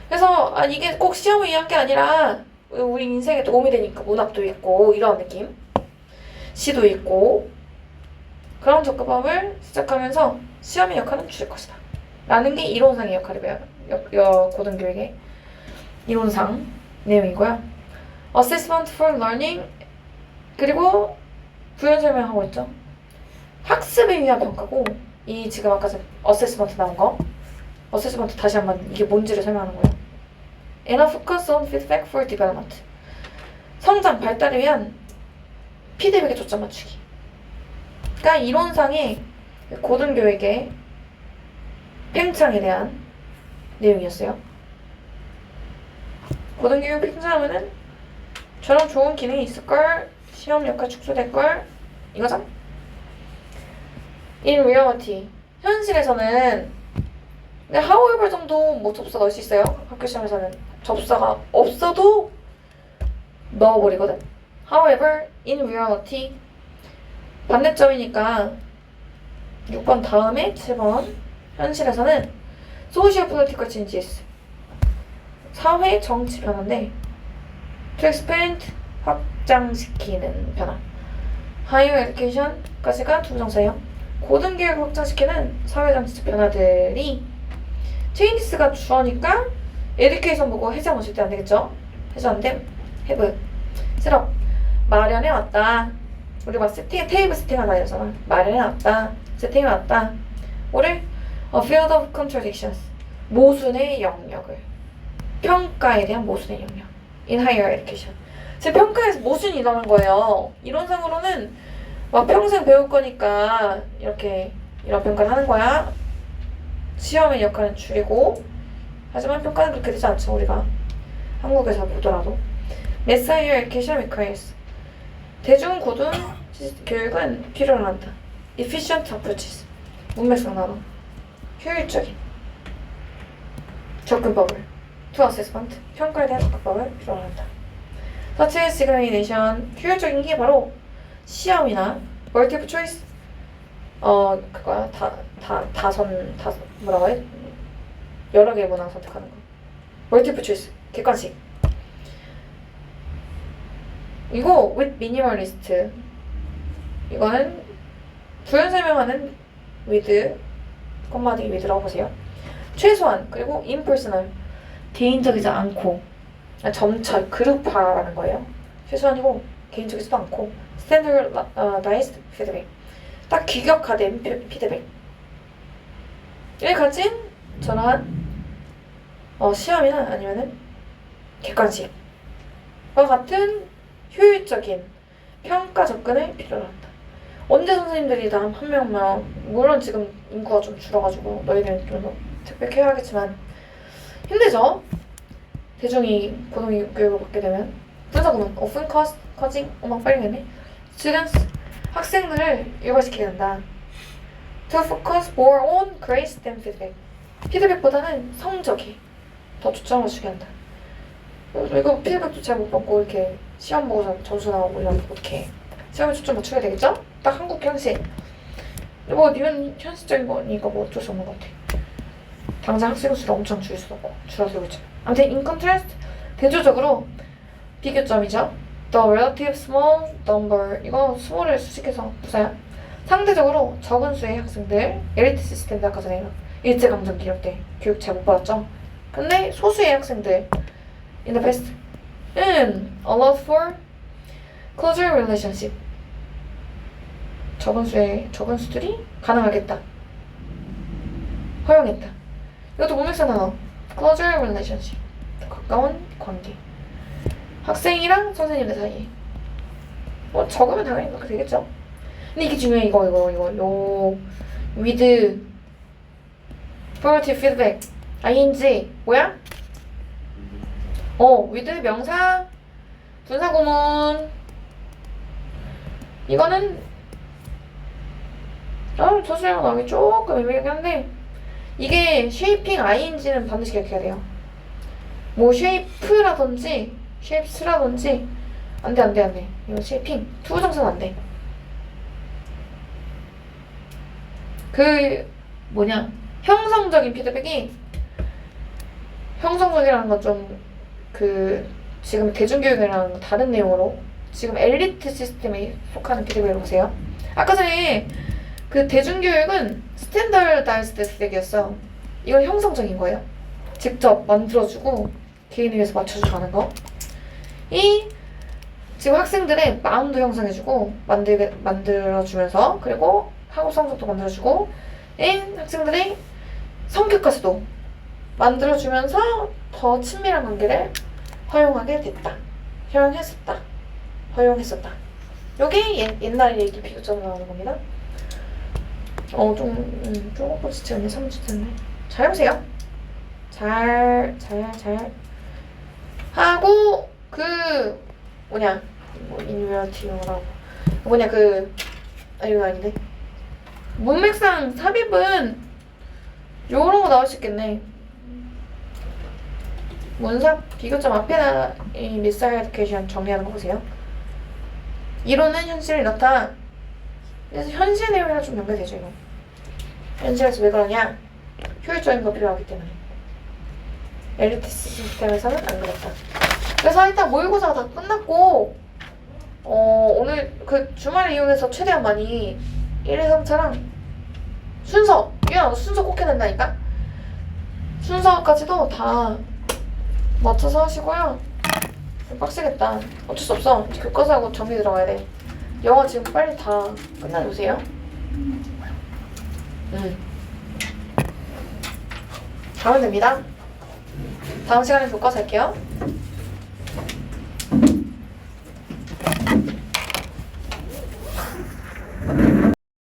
그래서 이게 꼭 시험을 위한 게 아니라 우리 인생에 도움이 되니까 문학도 있고 이런 느낌. 시도 있고 그런 접근법을 시작하면서 시험의 역할은 줄일 것이다. 라는 게 이론상의 역할이고요. 고등교육의 이론상 내용이고요. Assessment for learning 그리고 부연 설명하고 있죠. 학습을 위한 평가고 이 지금 아까 전 assessment 나온 거 assessment 다시 한번 이게 뭔지를 설명하는 거예요. And a focus on feedback for development. 성장, 발달을 위한 피드백에 초점 맞추기. 그러니까 이론상의 고등교육의 팽창에 대한 내용이었어요. 고등교육 팽창하면은 저런 좋은 기능이 있을걸? 시험 역할 축소될 걸 이거죠? In reality 현실에서는 근데 however 정도 뭐 접사 넣을 수 있어요. 학교 시험에서는 접사가 없어도 넣어버리거든. However, in reality 반대점이니까 6번 다음에 7번 현실에서는 social political changes 사회 정치 변화인데 to expand 확장시키는 변화 higher education까지가 두 부정사예요. 고등교육을 확장시키는 사회정치적 변화들이 changes가 주어니까 education 보고 해제하면 절대 안 되겠죠? 해제 안 됨. have 셋업 마련해 왔다. 우리 막 테이블 세팅하다 이러잖아. 마련해 왔다. 세팅해 왔다. 뭐를? A field of contradictions 모순의 영역을 평가에 대한 모순의 영역 in higher education 제 평가에서 모순이 일어난 거예요. 이론상으로는 막 평생 배울 거니까 이렇게 이런 평가를 하는 거야. 시험의 역할은 줄이고 하지만 평가는 그렇게 되지 않죠. 우리가 한국에서 보더라도 Mass higher education requires 대중고등 교육은 필요로 한다. Efficient approaches 문맥상 나눠 효율적인 접근법을 to assessment 평가에 대한 접근법을 필요로 한다. such as examination 효율적인 게 바로 시험이나 multiple choice 그거야 뭐라고 해? 여러 개의 문항 선택하는 거 multiple choice 객관식 이거 with minimalist 이거는 부연 설명하는 with 컴마디 with라고 보세요. 최소한 그리고 impersonal 개인적이지 않고 점철 그룹화라는 거예요. 최소한이고 개인적이지도 않고 standardized feedback 딱 규격화된 피드백 을 가진 저러한 시험이나 아니면은 객관식과 같은 효율적인 평가 접근을 필요로 한다. 언제 선생님들이 다 한 명만 물론 지금 인구가 좀 줄어가지고 너희들은 좀 특별해야겠지만 힘들죠? 대중이 고등교육을 받게 되면 분석은 often causing 빨리 했네. students 학생들을 일괄시키게 된다. to focus more on grades than feedback 피드백보다는 성적에 더 초점을 주게 한다. 이거 피드백도 잘 못 받고 이렇게 시험 보고서 점수 나오고 이러면 어떡해. 시험에 초점 맞추게 되겠죠? 딱 한국 현실. 뭐 니은 현실적인 거니까 뭐 어쩔 수 없는 것 같아. 당장 학생 수를 엄청 줄일 수도 없고 줄어들고 있죠. 아무튼 in contrast 대조적으로 비교점이죠. The relative small number 이거 small을 수식해서 부사야. 상대적으로 적은 수의 학생들 엘리트 시스템 아까 전에 일제강점기 이럴 때 교육 잘 못 받았죠. 근데 소수의 학생들 in the past allowed for closer relationship 적은 수들이 가능하겠다. 허용했다. 이것도 문맥상 단어 closer relationship 더 가까운 관계 학생이랑 선생님들 사이에 뭐 적으면 당연히 그렇게 되겠죠. 근데 이게 중요해. 이거 with formative feedback ing 뭐야? with 명사 분사구문 이거는 저수령 나오기 조금 애매하긴 한데 이게 shaping ing는 반드시 기억해야 돼요. 뭐 shape라든지 shapes라든지 안돼 이거 shaping 투부정사는 안돼. 그 형성적인 피드백이 형성적이라는 건 좀 지금 대중교육이랑 다른 내용으로 지금 엘리트 시스템에 속하는 피드백을 보세요. 아까 전에 그 대중교육은 스탠더다이즈드 피드백이었어. 이건 형성적인 거예요. 직접 만들어주고 개인에 의해서 맞춰주고 하는 거. 지금 학생들의 마음도 형성해주고 만들어주면서 그리고 학업 성적도 만들어주고 학생들의 성격까지도 만들어주면서 더 친밀한 관계를 허용하게 됐다. 허용했었다. 요게 옛날 얘기 비교점으로 나오는 겁니다. 조금 지쳤네. 3주 됐네. 잘 해보세요. 잘 하고 뭐 in reality,라고. 뭐냐 이거 아닌데. 문맥상 삽입은 요런 거 나올 수 있겠네. 문삽 비교점 앞에다 이 미사일 퀘션 정리하는 거 보세요. 이론은 현실을 이렇다. 그래서 현실 내용이랑 좀 연결되죠 이거. 현실에서 왜 그러냐? 효율적인 거 필요하기 때문에. 엘리티스 시스템에서는 안 그랬다. 그래서 일단 모의고사가 다 끝났고 오늘 그 주말 이용해서 최대한 많이 1, 2, 3차랑 순서 이거 순서 꼭 해야 된다니까? 순서까지도 다 맞춰서 하시고요. 좀 빡세겠다. 어쩔 수 없어. 이제 교과서하고 정리 들어가야 돼. 영어 지금 빨리 다 끝내놓으세요. 가면 됩니다. 다음 시간에 교과서 할게요.